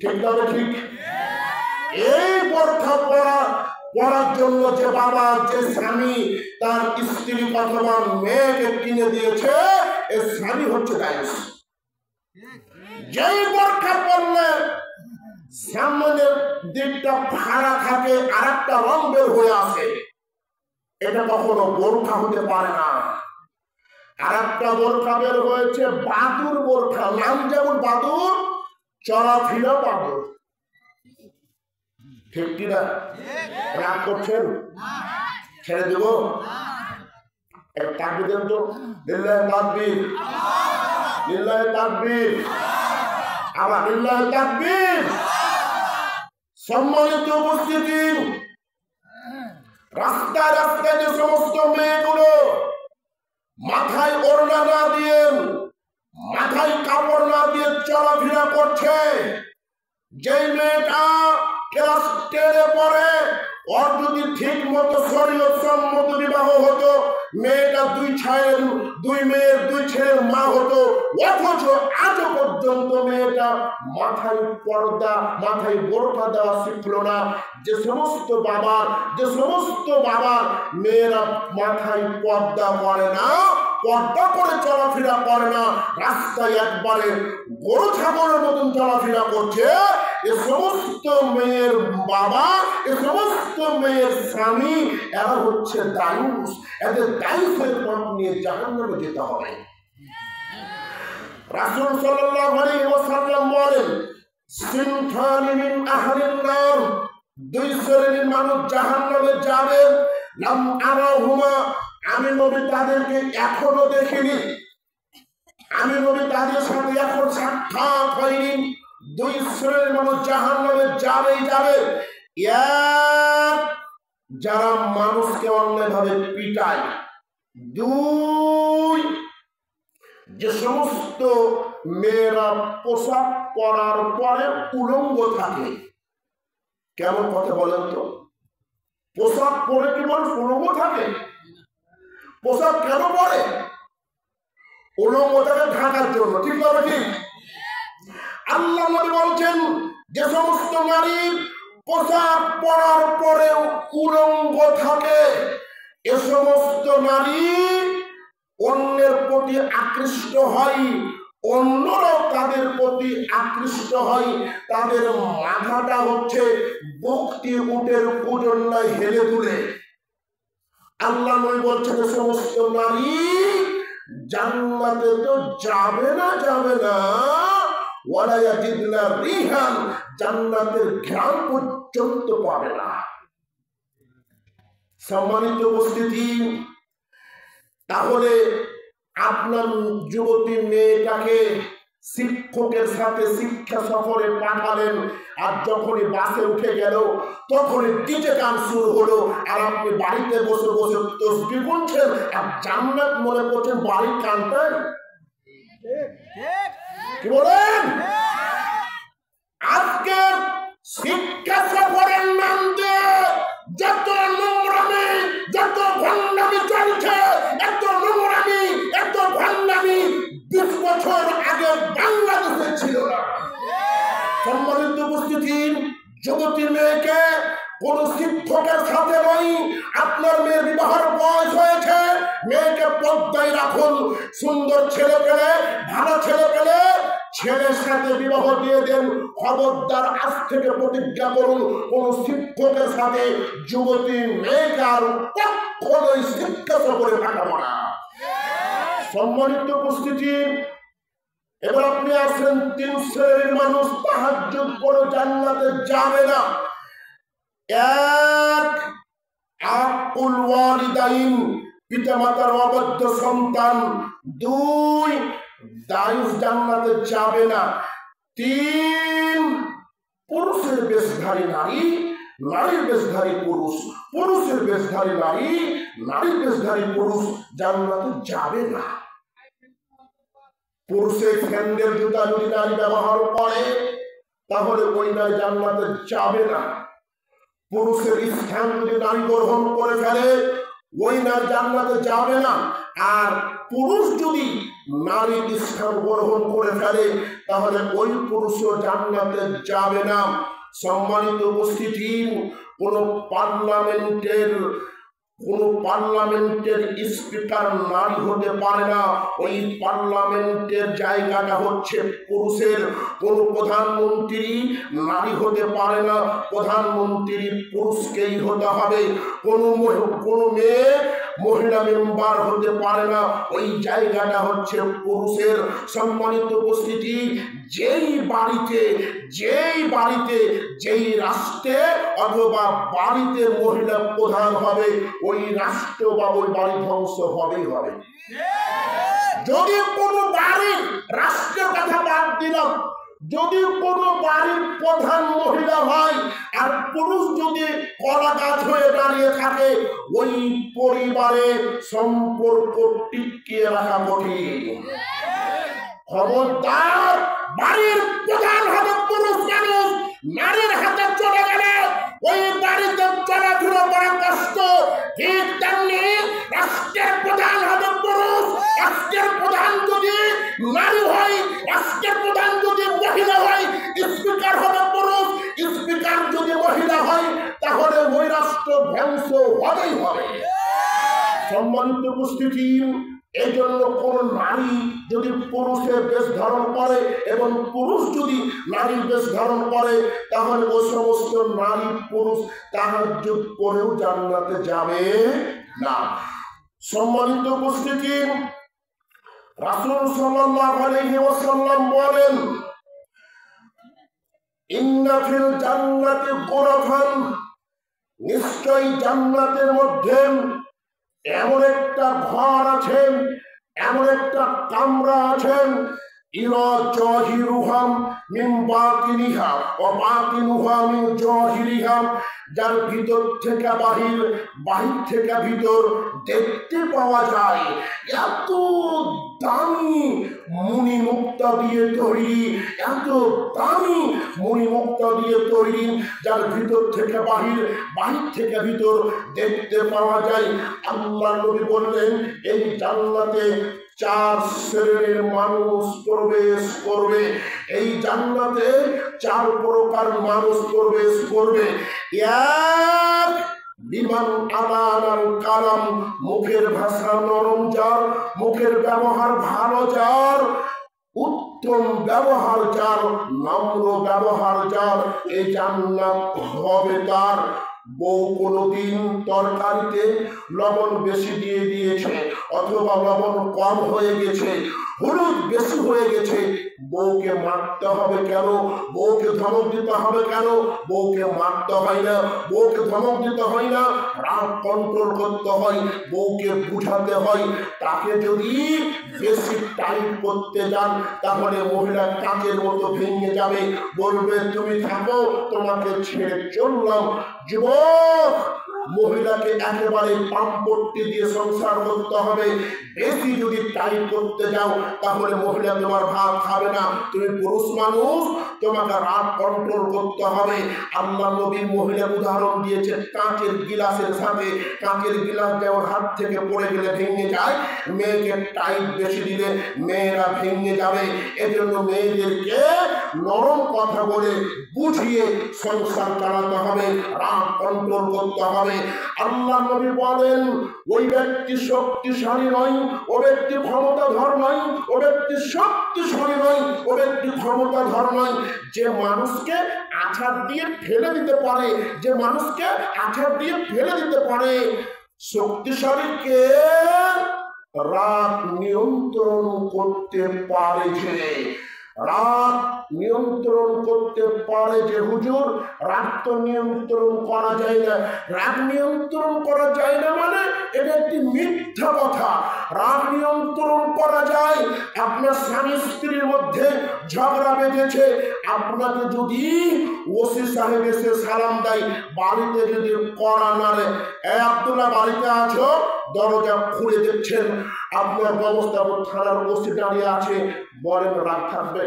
ঠিক না? ঠিক। এই বোরখা পড়ার জন্য যে বাবা, যে স্বামী তার স্ত্রী অথবা মেয়েকে কিনে দিয়েছে, এই স্বামী হচ্ছে দায়ুস। যেই বোরখা পড়লে সামনের দিকটা ফাড়া থাকে, আর একটা রং বের হয়ে আসে, এটা কখনো বোরখা হতে পারে না। আর একটা বোরখা বের হয়েছে বাদুর বোরখা, নাম যেমন বাদুর, চলাফেরা বাদুর। ঠিক কিনা? রাগ করছেন? ছেড়ে দেব? তাকবীর দেন তো, লিল্লাহি তাকবীর, লিল্লাহি তাকবীর, আবার লিল্লাহি তাকবীর। সম্মানিত উপস্থিতি, রাস্তায় রাস্তায় যে সমস্ত মেয়েগুলো মাথায় ওড়না না দিয়ে, মাথায় কাপড় না দিয়ে চলাফেরা করছে, যে মেয়েটা ক্লাস 10 পড়ে, ওর যদি ঠিক মতো শরীয়ত সম্মত বিবাহ হতো, মেয়েটা দুই মেয়ের দুই ছেলের মা হতো। অথচ আজ পর্যন্ত মেয়েটা মাথায় পর্দা, মাথায় বোরখা দেওয়া শিখলো না। যে সমস্ত বাবার মেয়েরা মাথায় পর্দা করে না, পর্দা করে চলাফেরা করে না, রাস্তায় একবারে গরু ছাগলের মতন চলাফেরা করছে, এ সমস্ত মেয়ের বাবা, এ সমস্ত মেয়ের স্বামী, এরা হচ্ছে দায়ুস। এদের দায়ুসের পথ নিয়ে জাহান্নামে যেতে হবে। রাসূল সাল্লাল্লাহু আলাইহি ওয়াসাল্লাম বলেন, সিনফানি মিন আহলিন নার, দুই শ্রেণীর মানুষ জাহান্নামে যাবে, লাম আরাহুমা, আমি নবী তাদেরকে এখনো দেখিনি, আমি নবী তাদের সাথে এখন সাক্ষাৎ হয়নি। দুই শ্রেণীর মানুষ জাহান্নামে যাবে। এক, যারা মানুষকে অন্যায়ভাবে পিটায়। দুই, যে সমস্ত মেয়েরা পোশাক পরার পরে উলঙ্গ থাকে। কেমন কথা বলেন তো? পোশাক পরে কি মানুষ উলঙ্গ থাকে? পোশাক কেন পরে? উলঙ্গটাকে ঢাকার জন্য। ঠিক না? ঠিক। আল্লাহ নবী বলছেন, যে সমস্ত নারী পোশাক পরার পরে উলঙ্গ থাকে, এ সমস্ত নারী অন্যের প্রতি আকৃষ্ট হয়, অন্যরাও তাদের প্রতি আকৃষ্ট হয়। তাদের মাথাটা হচ্ছে বকটি উটের পূজন্যায় হেলে তুলে। আল্লাহ নবী বলছেন সমস্ত নারী জান্নাতে তো যাবে না ওয়ালা ইয়াজিদনা রিহান, জান্নাতের ঘ্রাণ পর্যন্ত পাবে না। সম্মানিত উপস্থিতি, তাহলে আপনার যুবতী মেয়েটাকে শিক্ষকের সাথে শিক্ষা সফরে পাঠালেন, আর যখনই বাসে উঠে গেল তখনই ডিজে গান শুরু হলো, আর আপনি বাড়িতে বসে বসে তসবিহ গুনছেন আর জান্নাত মনে করছেন বাড়ির কানটাই। কি বলেন? আজকে শিক্ষা সফরের নাম দিয়ে যত নোংরামি, যত ভণ্ডামি চলছে, এত নোংরামি, এত ভণ্ডামি 20 বছর আগে বাংলাদেশে ছিল না। সম্মানিত উপস্থিতি, যুবতী মেয়েকে কোন শিক্ষকের সাথে নয়, আপনার মেয়ের বিবাহের বয়স হয়েছে, মেয়েকে পর্দায় রাখুন। সুন্দর ছেলে পেলে, ভালো ছেলে পেলে ছেলের সাথে বিবাহ দিয়ে দেন। খবরদার, আজ থেকে প্রতিজ্ঞা করুন কোন শিক্ষকের সাথে যুবতী মেয়েকে আর কখনোই শিক্ষা সফরে পাঠাবো না। সম্মানিত উপস্থিতি, এবার আপনি আসেন 3 শ্রেণীর মানুষ তাহাজ্জুদ পড়ে জান্নাতে যাবে না। 1, আকুল ওয়ালিদাইন, পিতামাতার অবাধ্য সন্তান। 2, দায়ুস জান্নাতে যাবে না। 3, পুরুষের বেশধারী নারী, নারীর বেশধারী পুরুষ, পুরুষের বেশধারী নারী, নারীর বেশধারী পুরুষ জান্নাতে যাবে না। পুরুষের স্যান্ডেল জুতা যদি নারী ব্যবহার করে তাহলে ওই নারী জান্নাতে যাবে না। পুরুষের স্থান যদি নারী গ্রহণ করে ফেলে ওই নারী জান্নাতে যাবে না। আর পুরুষ যদি নারীর স্থান গ্রহণ করে ফেলে তাহলে ওই পুরুষও জান্নাতে যাবে না। সম্মানিত উপস্থিতি, কোন পার্লামেন্টের স্পিকার নারী হতে পারে না। ওই পার্লামেন্টের জায়গাটা হচ্ছে পুরুষের। কোন প্রধানমন্ত্রী নারী হতে পারে না, প্রধানমন্ত্রী পুরুষকেই হতে হবে। কোন মেয়ে মহিলা মেম্বার হতে পারে না, ওই জায়গাটা হচ্ছে পুরুষের। সম্মানিত উপস্থিতি, যেই বাড়িতে যেই রাষ্ট্রে অথবা বাড়িতে মহিলা প্রধান হবে ওই রাষ্ট্র বা ওই বাড়ি ধ্বংস হবেই হবে। যদি কোনো বাড়ির, রাষ্ট্রের কথা বাদ দিলাম, যদি কোনো বাড়ির প্রধান মহিলা হয় আর পুরুষ যদি কলা গাছ হয়ে দাঁড়িয়ে থাকে ওই পরিবারে সম্পর্ক টিকিয়ে রাখা কঠিন। খবরদার, বাড়ির প্রধান হবে পুরুষ মানুষ, নারীর হাতে চলে গেলে ওই বাড়িতে চলাফেরা করা কষ্ট। ঠিক তেমনি রাষ্ট্রের প্রধান হবে পুরুষ, রাষ্ট্রের প্রধান যদি নারী হয়, রাষ্ট্রের প্রধান যদি মহিলা হয়, স্পিকার হবে পুরুষ, স্পিকার যদি মহিলা হয় তাহলে ওই রাষ্ট্র ধ্বংস হবেই হবে। সম্মানিত উপস্থিতি, এই জন্য কোন নারী যদি পুরুষের বেশ ধারণ করে এবং পুরুষ যদি নারীর বেশ ধারণ করে তাহলে ওই সমস্ত নারী পুরুষ তাহাজ্জুদ করেও জান্নাতে যাবে না। সম্মানিত উপস্থিতি, রাসূল সাল্লাল্লাহু আলাইহি ওয়াসাল্লাম বলেন, ইন্না ফিল জান্নাতি গুরাফান, নিশ্চয়ই জান্নাতের মধ্যে এমন একটা ঘর আছে, এমন একটা কামরা আছেন, ইলা জাহিরুহাম মিন বাতিনিহা ওয়া বাতিনুহা মিন জাহিরিহা, যার ভিতর থেকে বাহির, বাহির থেকে ভিতর দেখতে পাওয়া যায়। এত দামি মণিমুক্তা দিয়ে তৈরি, এত দামি মণিমুক্তা দিয়ে তৈরি, যার ভিতর থেকে বাহির, বাহির থেকে ভিতর দেখতে পাওয়া যায়। আল্লাহ নবী বললেন, এই জান্নাতে 4 শ্রেণীর মানুষ প্রবেশ করবে। এই জান্নাতে 4 প্রকার মানুষ প্রবেশ করবে। 1, বিমান আলানাল কালাম, মুখের ভাষা নরম যার, মুখের ব্যবহার ভালো যার, উত্তম ব্যবহার যার, নম্র ব্যবহার যার, এই জান্নাত হবে তার। বউ কোনোদিন তরকারিতে লবণ বেশি দিয়ে দিয়েছে, অথবা লবণ কম হয়ে গেছে, হলুদ বেশি হয়ে গেছে, বউকে মারতে হবে কেন? বউকে ধমক দিতে হবে কেন? বউকে মারতে হয় না, বউকে ধমক দিতে হয় না, রাগ কন্ট্রোল করতে হয়, বউকে বুঝাতে হয়। তাকে যদি বেশি টাইট করতে যান তাহলে মহিলা কাঁচের মতো ভেঙে যাবে, বলবে তুমি থাকো, তোমাকে ছেড়ে চললাম। যুবক, মহিলাকে একেবারে পাম্পট্টি দিয়ে সংসার করতে হবে। বেশি যদি টাইট করতে যাও তাহলে মহিলা তোমার ভাত খাবে না। তুমি পুরুষ মানুষ, তোমাকে রাগ কন্ট্রোল করতে হবে। আল্লাহ নবী মহিলা উদাহরণ দিয়েছে কাঁচের গিলাসের সাথে। কাঁচের গিলাস যেমন হাত থেকে পড়ে গেলে ভেঙে যায়, মেয়েকে টাইট বেশি দিলে মেয়েরা ভেঙে যাবে। এজন্য মেয়েদেরকে নরম কথা বলে বুঝিয়ে সংসার চালাতে হবে, রাগ কন্ট্রোল করতে হবে। আল্লাহ নবী বলেন, ওই ব্যক্তি শক্তিশালী নয়, ও ব্যক্তি ক্ষমতাধর নয়, ও ব্যক্তি শক্তিশালী নয়, ও ব্যক্তি ক্ষমতাধর নয়, যে মানুষকে আঘাত দিয়ে ফেলে দিতে পারে, যে মানুষকে আঘাত দিয়ে ফেলে দিতে পারে। শক্তিশালীকে রাগ নিয়ন্ত্রণ করতে পারে, যে রাগ নিয়ন্ত্রণ করতে পারে, যে হুজুর রাগ তো নিয়ন্ত্রণ করা যায় না। রাগ নিয়ন্ত্রণ করা যায় না মানে এটা একটি মিথ্যা কথা। রাগ নিয়ন্ত্রণ করা যায়। আপনার স্বামী স্ত্রীর মধ্যে ঝগড়া বেঁধেছে, আপনাকে যদি ওসি সাহেব এসে সালাম দেয়, বাড়িতে যদি কড়া নাড়ে, আব্দুল্লাহ বাড়িতে আছো, দরজা খুলে দেখছেন আপনার ব্যবস্থাপক থানার ওসি দাঁড়িয়ে আছে, বলেন রাগ থাকবে?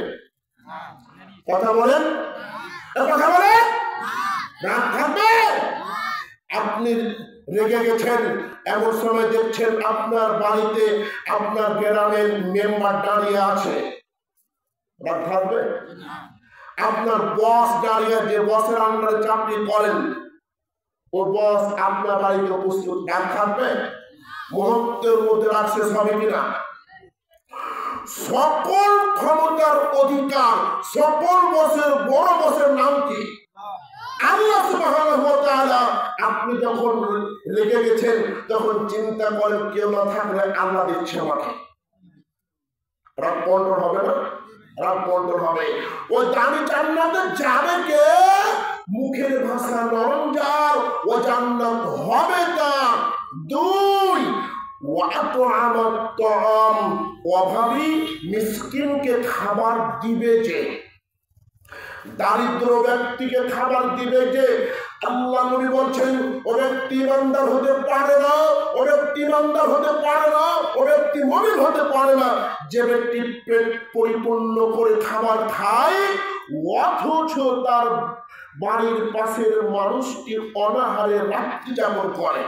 কথা বলেন, কথা বলেন, রাগ থাকবে? আপনি রেগে গেছেন, এমন সময় দেখছেন আপনার বাড়িতে আপনার গ্রামের মেম্বার দাঁড়িয়ে আছে, রাগ থাকবে? আপনার বস দাঁড়িয়ে, যে বসের আন্ডারে চাকরি করেন, ও বস আপনার বাড়িতে উপস্থিত, রাগ থাকবে? মুহূর্তের মধ্যে রাগ শেষ হবে কিনা? সকল ক্ষমতার অধিকার, সকল বসের বড় বসের নাম কি? আল্লাহ সুবহানাহু ওয়া তাআলা। আপনি যখন লেগে গেছেন তখন চিন্তা করেন, কেউ না থাকলে আল্লাহ দিচ্ছে আমাকে, রাগ কন্ট্রোল হবে না? রাগ কন্ট্রোল হবে। ওই দামি জান্নাতে যাবে কে? মুখের ভাষা নরম যার, ও জান্নাত হবে তার। দুই, অভাবী মিসকিনকে খাবার দিবে যে, দারিদ্র ব্যক্তিকে খাবার দিবে যে। আল্লাহ নবী বলছেন, ও ব্যক্তি ইমানদার হতে পারে না, ও ব্যক্তি ইমানদার হতে পারে না, ও ব্যক্তি মুমিন হতে পারে না যে ব্যক্তি পেট পরিপূর্ণ করে খাবার খায়, অথচ তার বাড়ির পাশের মানুষটি অনাহারে রাত্রি যাপন করে।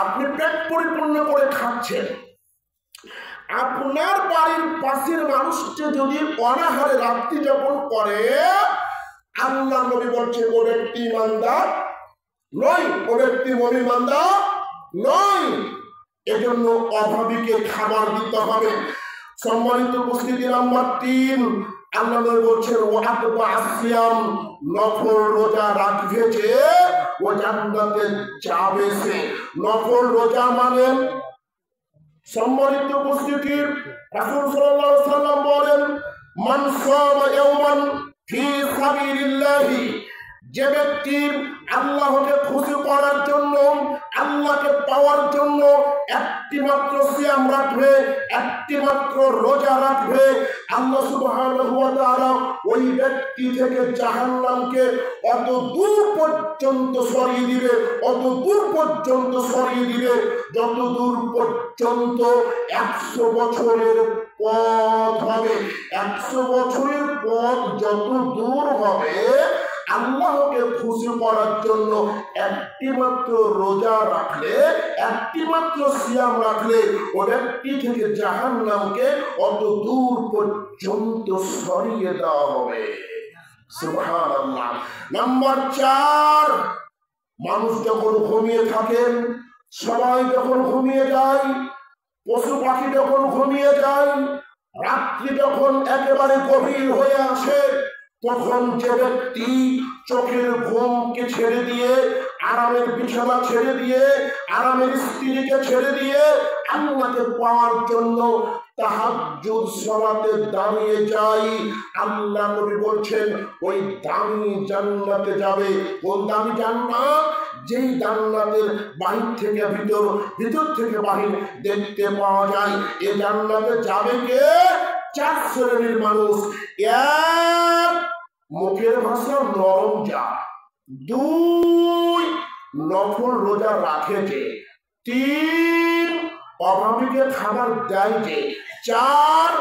আপনি পেট পরিপূর্ণ করে খাচ্ছেন, আপনার বাড়ির পাশের মানুষটি যদি অনাহারে রাত্রি যাপন করে, আল্লাহ নবী বলছে ও ব্যক্তি ইমানদার নয়, ও ব্যক্তি মুমিন বান্দা নয়। এজন্য অভাবীকে খাবার দিতে হবে। সম্মানিত উপস্থিতি, নাম্বার 3, আল্লাহ নবী বলছেন ওয়াতবা আসিয়াম, নফল রোজা রাখবে যে ও জান্নাতে যাবে সে। নফল রোজা মানে, সম্মানিত উপস্থিতি, রাসূল সাল্লাল্লাহু আলাইহি ওয়াসাল্লাম বলেন, মান সামা ইয়াওমান ফি সাবিলিল্লাহি, যে ব্যক্তি আল্লাহকে খুশি করার জন্য, আল্লাহকে পাওয়ার জন্য একটি মাত্র সিয়াম রাখবে, একটি মাত্র রোজা রাখবে, আল্লাহ সুবহানাহু ওয়া তাআলা ওই ব্যক্তি থেকে জাহান্নামকে অত দূর পর্যন্ত সরিয়ে দিবে, অত দূর পর্যন্ত সরিয়ে দিবে, যত দূর পর্যন্ত 100 বছরের পথ হবে। 100 বছরের পথ যত দূর হবে, আল্লাহকে খুশি করার জন্য একটি মাত্র রোজা রাখলে, একটি মাত্র সিয়াম রাখলে, ও ব্যক্তি থেকে জাহান্নামকে অত দূর পর্যন্ত সরিয়ে দেওয়া হবে। সুবহানাল্লাহ। নাম্বার 4, মানুষ যখন ঘুমিয়ে থাকেন, সবাই যখন ঘুমিয়ে যায়, পশু পাখি যখন ঘুমিয়ে যায়, রাত্রি যখন একেবারে গভীর হয়ে আসে, তখন যে ব্যক্তি চোখের ঘুমকে ছেড়ে দিয়ে, আরামের বিছানা ছেড়ে দিয়ে, আরামের স্ত্রীকে ছেড়ে দিয়ে আল্লাহকে পাওয়ার জন্য তাহাজ্জুদ সালাতে দাঁড়িয়ে যাই, আল্লাহ নবী বলছেন ওই দামি জান্নাতে যাবে। কোন দামি জান্নাত? যেই জান্নাতের বাহির থেকে ভিতর, ভিতর থেকে বাহির দেখতে পাওয়া যায়। এই জান্নাতে যাবে কে? 4 শ্রেণীর মানুষ। 1, মুখের ভাষা নরম যার। 2, নফল রোজা রাখে যে। 3, অভাবীকে খাবার দেয় যে। 4,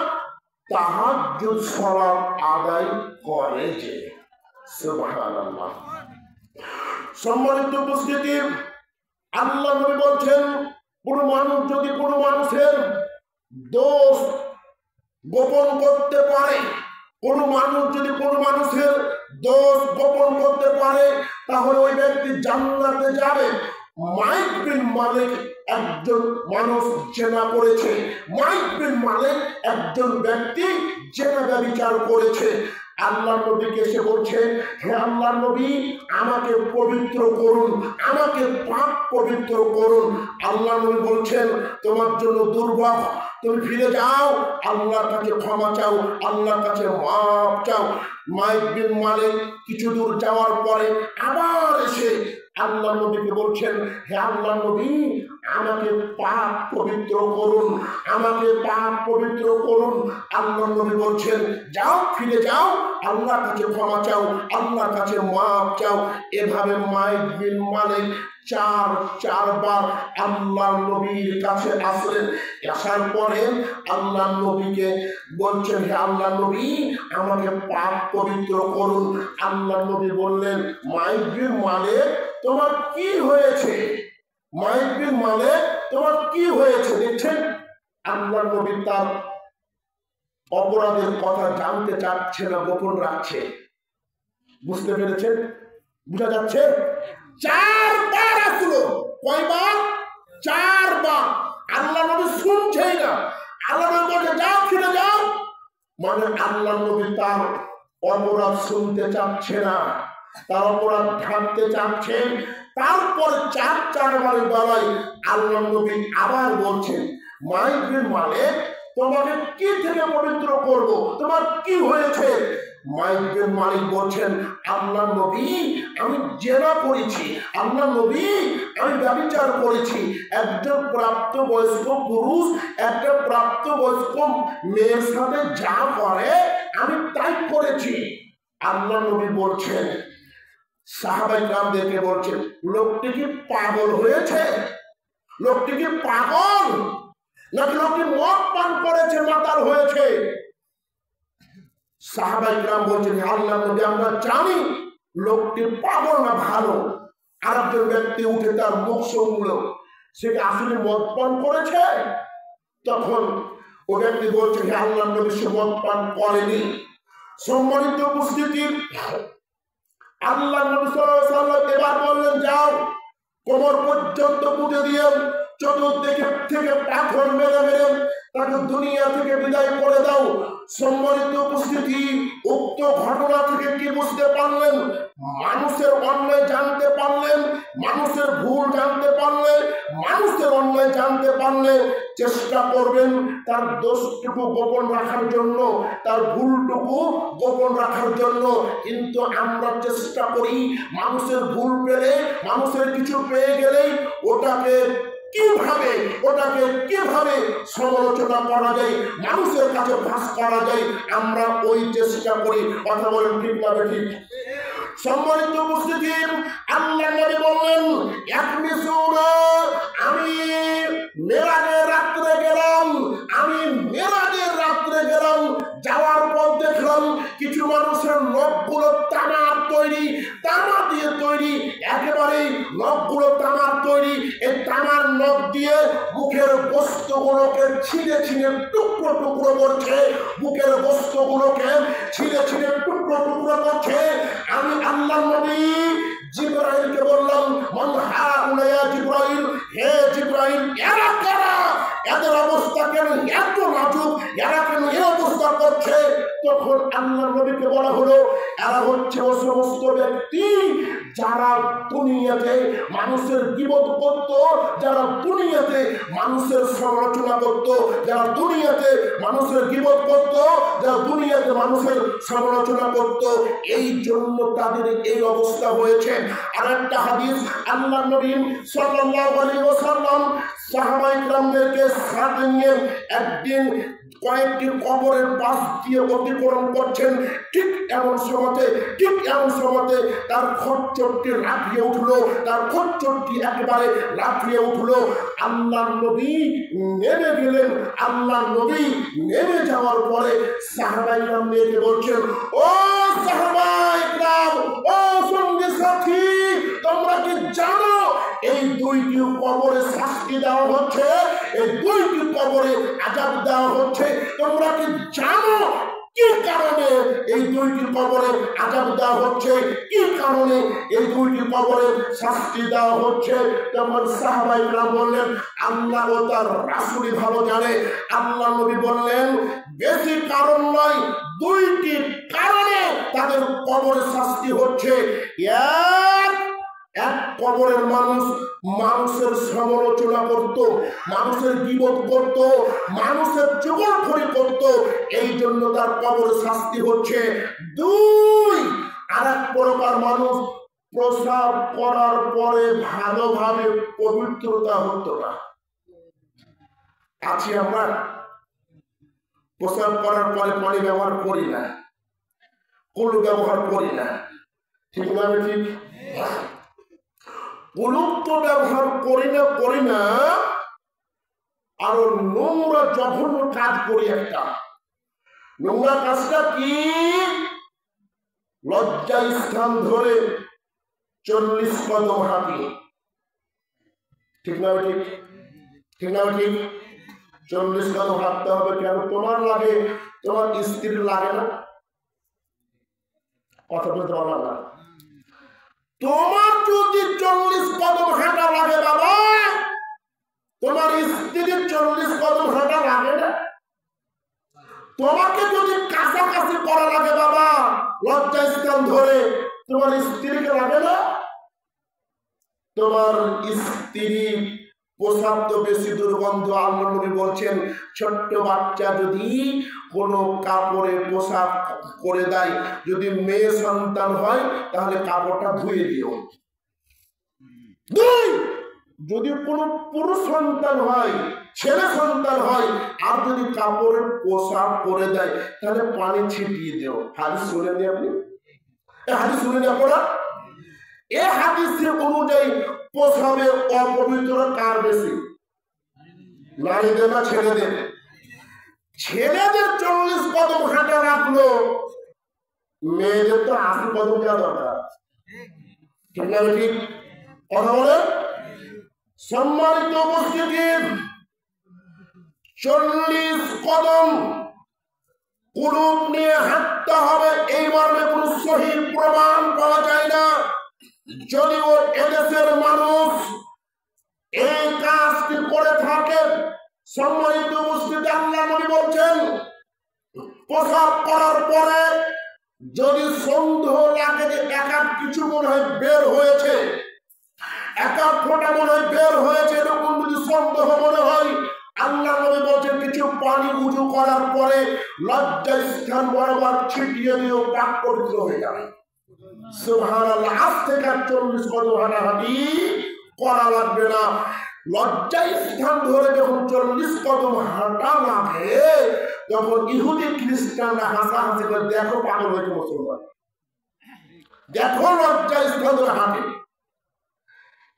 তাহাজ্জুদ সালাত আদায় করে যে। সুবহানাল্লাহ। সম্মানিত উপস্থিতি, আল্লাহ নবী বলছেন কোন মানুষ যদি কোন মানুষের দোষ গোপন করতে পারে, কোন মানুষ যদি কোন মানুষের দোষ গোপন করতে পারে, তাহলে ওই ব্যক্তি জান্নাতে যাবে। মাইক বিন মালিক একজন মানুষ জেনা করেছে, মাইক বিন মালিক একজন ব্যক্তি জেনা ব্যভিচার করেছে। আল্লাহ নবীকে এসে বলছে, হে আল্লাহ নবী, আমাকে পবিত্র করুন, আমাকে পাক পবিত্র করুন। আল্লাহ নবী বলছেন তোমার জন্য দুর্ভোগ, তুমি ফিরে যাও, আল্লাহর কাছে ক্ষমা চাও, আল্লাহর কাছে মাফ চাও। মাইক বিন মালিক কিছু দূর যাওয়ার পরে আবার এসে আল্লাহ নবীকে বলছেন, হে আল্লাহ নবী, আমাকে পাক পবিত্র করুন, আমাকে পাক পবিত্র করুন। আল্লাহ নবী বলছেন যাও, ফিরে যাও, আল্লাহর কাছে ক্ষমা চাও, আল্লাহর কাছে মাফ চাও। এভাবে মাইক বিন মালিক 4 বার আল্লাহ নবীর কাছে আসলেন। আসার পরে আল্লাহ নবীকে বলছেন, হে আল্লাহ নবী, আমাকে পাক পবিত্র করুন। আল্লাহ নবী বললেন, মাইক বিন মালিক, তোমার কি হয়েছে? মাইক বিন মালিক, তোমার কি হয়েছে? দেখছেন আল্লাহ নবী তার অপরাধের কথা জানতে চাচ্ছে না, গোপন রাখছে। বুঝতে পেরেছেন? বুঝা যাচ্ছে? 4 বার আসলো। কয়বার? 4 বার। আল্লাহ নবী শুনছেই না। আল্লাহ নবী বলছে যাও, ফিরে যাও। মানে আল্লাহ নবী তার অপরাধ শুনতে চাচ্ছে না, তার অপরাধ ঢাকতে চাচ্ছেন। তারপরে 4 বারের বেলায় আল্লাহ নবী আবার বলছেন, মাইক বিন মালিক, তোমাকে কি থেকে পবিত্র করব? তোমার কি হয়েছে? মাইক বিন মালিক বলছেন, আল্লাহ নবী, আমি জেনা করেছি, আল্লাহ নবী, আমি ব্যভিচার করেছি। একজন প্রাপ্তবয়স্ক পুরুষ একটা প্রাপ্তবয়স্ক মেয়ের সাথে যা করে আমি তাই করেছি। আল্লাহ নবী বলছেন, সাহাবায়ে কেরামদেরকে বলছেন, লোকটি কি পাগল হয়েছে? লোকটি কি পাগল, নাকি লোকটি মদ পান করেছে, মাতাল হয়েছে? সাহাবায়ে কেরাম বলছেন, আল্লাহ নবী, আমরা জানি লোকটি পাগল না ভালো। আর একজন ব্যক্তি উঠে তার মুখ শুনল, সে কি আসলে মদ পান করেছে? তখন ও ব্যক্তি বলছে, হে আল্লাহ নবী, সে মদ পান করেনি। সম্মানিত উপস্থিতি, আল্লাহ নবী সাল্লাল্লাহু আলাইহি ওয়াসাল্লাম এবার বললেন, যাও, কোমর পর্যন্ত পুঁতে দিয়ে চতুর্দিকে থেকে পাথর মেরে মেরে তাকে দুনিয়া থেকে বিদায় করে দাও। সম্মানিত উপস্থিতি, উক্ত ঘটনা থেকে কি বুঝতে পারলেন? মানুষের অন্যায় জানতে পারলেন, মানুষের ভুল জানতে পারলে, মানুষের অন্যায় জানতে পারলে চেষ্টা করবেন তার দোষটুকু গোপন রাখার জন্য, তার ভুলটুকু গোপন রাখার জন্য। কিন্তু আমরা চেষ্টা করি মানুষের ভুল পেলে, মানুষের কিছু পেয়ে গেলেই ওটাকে কিভাবে সমালোচনা করা যায়, মানুষের কাছে ফাঁস করা যায়, আমরা ওই চেষ্টা করি। কথা বলেন ঠিক না ঠিক? সম্মানিত উপস্থিতি, আল্লাহ নবী বললেন, আমি মেরাজের রাত্রে গেলাম, যাওয়ার পর দেখলাম কিছু মানুষের নখগুলো তামার তৈরি, তামা দিয়ে তৈরি, একেবারেই নখগুলো তামার তৈরি। এই তামার নখ দিয়ে মুখের বস্তুগুলোকে ছিঁড়ে ছিঁড়ে টুকরো টুকরো করছে, মুখের বস্তুগুলোকে ছিঁড়ে ছিঁড়ে টুকরো টুকরো করছে। আমি আল্লাহ নবী জিবরাইলকে বললাম, মান হাউলা ইয়া জিবরাইল, হে জিবরাইল, এরা কারা? এদের করছে, তখন আল্লাহর নবীকে বলা হলো এরা হচ্ছে ও সমস্ত ব্যক্তি যারা দুনিয়াতে মানুষের গীবত করত, যারা দুনিয়াতে মানুষের সমালোচনা করত, যারা দুনিয়াতে মানুষের গীবত করত, যারা দুনিয়াতে মানুষের সমালোচনা করত, এই জন্য তাদের এই অবস্থা হয়েছে। আর একটা হাদিস, আল্লাহর নবী সাল্লাল্লাহু আলাইহি ওয়াসাল্লাম সাহাবায়ে কেরামদেরকে সাথে নিয়ে একদিন কয়েকটি কবরের পাশ দিয়ে অতিক্রম করছেন। ঠিক এমন সময়তে তার খচ্চরটি লাফিয়ে উঠলো, তার খচ্চরটি একেবারে লাফিয়ে উঠলো। আল্লাহর নবী নেমে গেলেন। আল্লাহর নবী নেমে যাওয়ার পরে সাহাবায়ে কেরামদেরকে বলছেন, ও সাহাবায়ে কেরাম, ও সঙ্গী সাথী, তোমরা কি জানো এই দুইটি কবরে শাস্তি দেওয়া হচ্ছে, এই দুইটি কবরে আযাব দেওয়া হচ্ছে? তোমরা কি জানো কি কারণে এই দুইটি কবরে আযাব দেওয়া হচ্ছে, কি কারণে এই দুইটি কবরে শাস্তি দেওয়া হচ্ছে? তখন সাহাবায়ে কেরাম বললেন, আল্লাহ ও তার রাসূলই ভালো জানে। আল্লাহ নবী বললেন, বেশি কারণ নয়, দুইটি কারণে তাদের কবরে শাস্তি হচ্ছে। এক কবরের মানুষ মানুষের সমালোচনা করত, মানুষের গীবত করত, মানুষের চুগলখড়ি করত, এই জন্য তার কবরে শাস্তি হচ্ছে। দুই, আর এক প্রকার মানুষ প্রসাব করার পরে ভালোভাবে পবিত্রতা হতো না। আছি আমরা প্রসাব করার পরে পানি ব্যবহার করি না, কুলু ব্যবহার করি না, ঠিক না? ঠিক, কুলুপ তো ব্যবহার করি না। আরো নোংরা জঘন্য কাজ করি। একটা নোংরা কাজটা কি? লজ্জা স্থান ধরে 40 কদম হাঁটি, ঠিক না? ঠিক, ঠিক না? ঠিক, 40 কদম হাঁটতে হবে। কেন? তোমার লাগে, তোমার স্ত্রীর লাগে না? কথা বলতে পারলাম না। তোমার যদি 40 কদম হাঁটা লাগে বাবা, তোমার স্ত্রীর 40 কদম হাঁটা লাগে না? তোমাকে যদি কাছাকাছি করা লাগে বাবা লজ্জা স্থান ধরে, তোমার স্ত্রীকে লাগে না? তোমার স্ত্রী পোশাক তো বেশি দুর্গন্ধ। আল্লাহ নবী বলছেন, ছোট্ট বাচ্চা যদি কোনো কাপড়ে পোশাক করে দেয়, যদি মেয়ে সন্তান হয় তাহলে কাপড়টা ধুয়ে দিও। দুই, যদি কোনো পুরুষ সন্তান হয়, ছেলে সন্তান হয়, আর যদি কাপড়ের পোশাক করে দেয় তাহলে পানি ছিটিয়ে দিও। হাদিস শুনেনি আপনি? হাদিস শুনেনি আপনারা? এই হাদিসের অনুযায়ী পোশাকে অপবিত্র কার বেশি, নারীদের না ছেলেদের? ছেলেদের 40 কদম হাঁটা রাখলো, মেয়েদের তো 80 কদম যাওয়া দরকার, ঠিক না? ঠিক কথা বলে। সম্মানিত উপস্থিতি, 40 কদম কুলুপ নিয়ে হাঁটতে হবে, এই মর্মে কোন সহিহ প্রমাণ পাওয়া যায় না। যদিও এদেশের মানুষ এই কাজটি করে থাকে, সম্মানিত উপস্থিতি, আল্লাহ নবী বলছেন, প্রসাব করার পরে যদি সন্দেহ লাগে যে একা কিছু মনে হয় বের হয়েছে, একা ফোঁটা মনে হয় বের হয়েছে, এরকম যদি সন্দেহ মনে হয়, আল্লাহ নবী বলছেন কিছু পানি উজু করার পরে লজ্জা স্থান বরাবর ছিটিয়ে দিয়েও পাক পবিত্র হয়ে যাবে। সুবহানাল্লাহ। আজ থেকে 40 কদম হাঁটাহাঁটি করা লাগবে না। লজ্জা স্থান ধরে যখন 40 কদম হাঁটা লাগে, তখন ইহুদি খ্রিস্টানরা হাসাহাসি করে, দেখো পাগল হয়েছে মুসলমান, দেখো লজ্জা স্থান ধরে হাঁটে।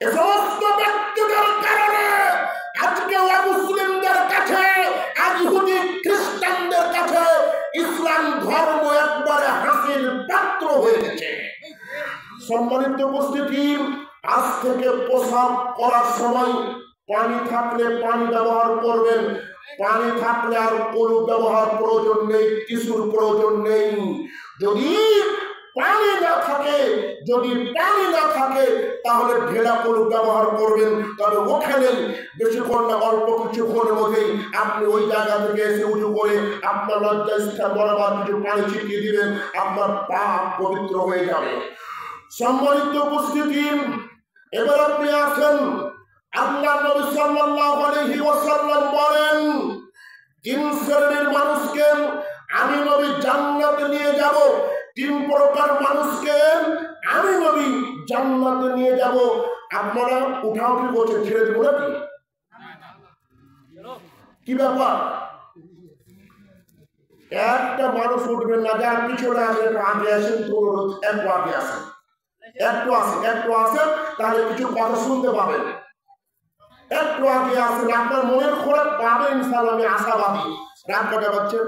এ সমস্ত ব্যক্তিদের কারণে আজকে মুসলিমদের কাছে, আজ ইহুদি খ্রিস্টানদের কাছে ইসলাম ধর্ম একবারে হাসির পাত্র হয়ে গেছে। সম্মানিত উপস্থিতি, আজ থেকে প্রসাব করার সময় পানি থাকলে পানি ব্যবহার করবেন, পানি থাকলে আর কোনো ব্যবহার প্রয়োজন নেই, কিছুর প্রয়োজন নেই। যদি পানি না থাকে, যদি পানি না থাকে তাহলে ঢেলা কলু ব্যবহার করবেন। তবে ওখানে বেশিক্ষণ না, অল্প কিছুক্ষণের মধ্যেই আপনি ওই জায়গা থেকে এসে উঁচু করে আপনার লজ্জাস্থান বরাবর কিছু পানি ছিটিয়ে দিবেন, আপনার পাপ পবিত্র হয়ে যাবে। সম্মানিত উপস্থিতি, এবার আপনি আসেন, আল্লাহ নবী সাল্লাল্লাহু আলাইহি ওয়াসাল্লাম বলেন, 3 শ্রেণীর মানুষকে আমি নবী জান্নাতে নিয়ে যাব। 3 প্রকার মানুষকে আমি নবী জান্নাতে নিয়ে যাব। আপনারা উঠাউঠি করছেন, ছেড়ে দেবো নাকি? কি ব্যাপার? একটা মানুষ উঠবেন না, যার পিছনে আসে একটু আগে আসেন, একটু আগে আসেন, একটু আসেন, তাহলে কিছু কথা শুনতে পাবেন। একটু আগে আসেন, আপনার মনের খোরাক পাবেন ইনশাআল্লাহ, আমি আশাবাদী। রাত কটা বাজছে?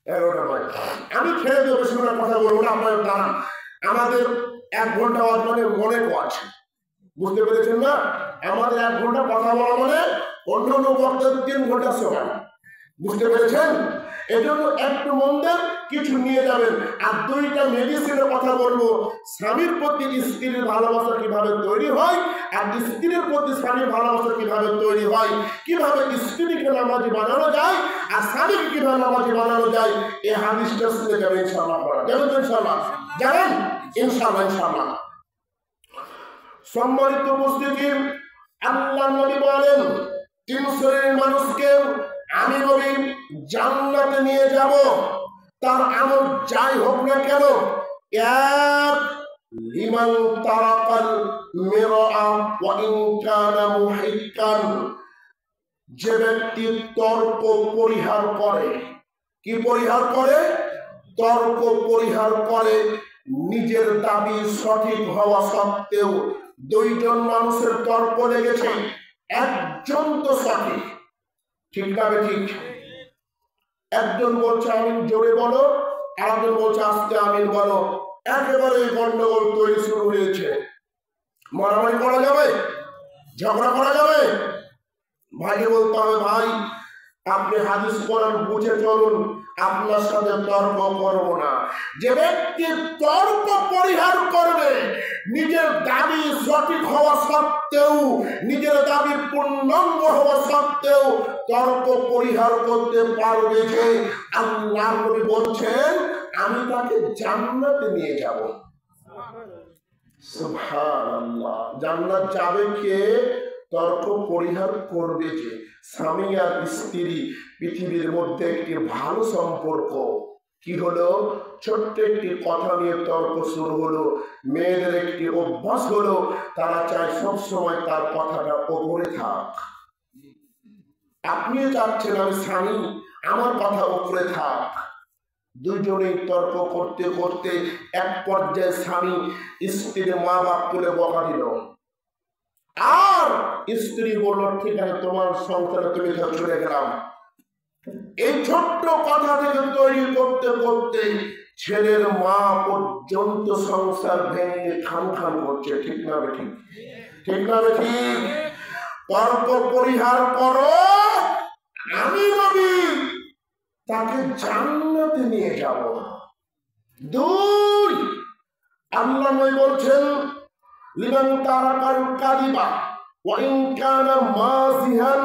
11টা নয়। আমি ছেড়ে দেবো, বেশি করে কথা বলবো না, আপনার দাঁড়ান। আমাদের 1 ঘন্টা মানে অনেক আছে, বুঝতে পেরেছেন না? আমাদের 1 ঘন্টা কথা বলা মানে অন্য অন্য বক্তাদের 3 ঘন্টা সময়, বুঝতে পেরেছেন? এজন্য একটু মন দেন, কিছু নিয়ে যাবেন। আর 2টা মেডিসিনের কথা বলবো। স্বামীর প্রতি স্ত্রীর ভালোবাসা কিভাবে তৈরি হয়, আর স্ত্রীর প্রতি স্বামীর ভালোবাসা কিভাবে তৈরি হয়, কিভাবে স্ত্রীকে নামাজি বানানো যায় আর স্বামীকে কিভাবে নামাজি বানানো যায়, এই হাদিসটা শুনে যাবেন ইনশাআল্লাহ। যাবেন তো ইনশাআল্লাহ? জানেন? ইনশাআল্লাহ। সম্মানিত উপস্থিতি, আল্লাহ নবী বলেন, 3 শ্রেণীর মানুষকে আমি নবী জান্নাতে নিয়ে যাব। তার আমল যাই হোক না কেন, 1 লিমান তারাকাল মিরআ ওয়া ইন কানা মুহিক্কান, যে ব্যক্তি তর্ক পরিহার করে। কি পরিহার করে? তর্ক পরিহার করে। নিজের দাবি সঠিক হওয়া সত্ত্বেও 2 জন মানুষের তর্ক লেগেছে, একজন তো সঠিক, ঠিক না? ঠিক। একজন বলছে আমিন জোরে বলো, আরেকজন বলছে আস্তে আমিন বলো। একেবারে গন্ডগোল তৈরি শুরু হয়েছে। মারামারি করা যাবে? ঝগড়া করা যাবে? ভাইকে বলতে হবে, ভাই আপনি হাদিস কোরআন বুঝে চলুন, আপনার সাথে তর্ক করব না। যে ব্যক্তি তর্ক পরিহার করবে, নিজের দাবি সঠিক হওয়া সত্ত্বেও, নিজের দাবি পূর্ণাঙ্গ হওয়া সত্ত্বেও তর্ক পরিহার করতে পারবে, যে আল্লাহ নবী বলছেন আমি তাকে জান্নাতে নিয়ে যাব। সুবহানাল্লাহ। জান্নাত যাবে কে? তর্ক পরিহার করবে যে। স্বামী আর স্ত্রী পৃথিবীর মধ্যে একটি ভালো সম্পর্ক। কি হলো? ছোট্ট একটি কথা নিয়ে তর্ক শুরু হলো। মেয়েদের একটি অভ্যাস হলো, তারা চায় সবসময় তার কথাটা ওপরে থাক। আপনিও চাচ্ছেন আমি স্বামী, আমার কথা ওপরে থাক। 2 জনেই তর্ক করতে করতে এক পর্যায়ে স্বামী স্ত্রীর মা বাপ তুলে বকা দিল। আর স্ত্রী বলল ঠিক আছে, তোমার সংসারে তুমি চলে গেলাম। এই ছোট্ট কথা থেকে তৈরি করতে করতে ছেলের মা পর্যন্ত সংসার ভেঙে খান খান করছে। ঠিক না ঠিক? ঠিক না ঠিক? তর্ক পরিহার করো, আমি নবী তাকে জান্নাতে নিয়ে যাব। 2 আল্লাহ নবী বলছেন লিমান তারাকাল কাযিবা ওয়া ইন কানা মাযিহান,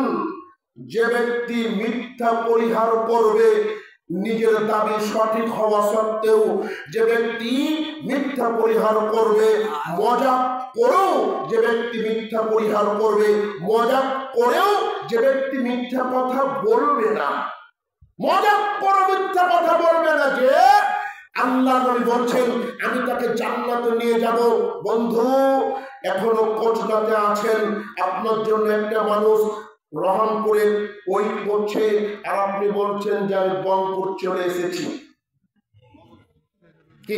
যে ব্যক্তি মিথ্যা পরিহার করবে, নিজের দাবি সঠিক হওয়া সত্ত্বেও যে ব্যক্তি মিথ্যা পরিহার করবে, মজাক করেও যে ব্যক্তি মিথ্যা পরিহার করবে, মজাক করেও যে ব্যক্তি মিথ্যা কথা বলবে না, মজাক করে মিথ্যা কথা বলবে না, যে আল্লাহ নবী বলছেন আমি তাকে জান্নাতে নিয়ে যাব। বন্ধু, এখনো কোচনাতে আছেন, আপনার জন্য একটা মানুষ রহনপুরে ওয়েট করছে, আর আপনি বলছেন যে আমি বঙ্গপুর চলে এসেছি। কি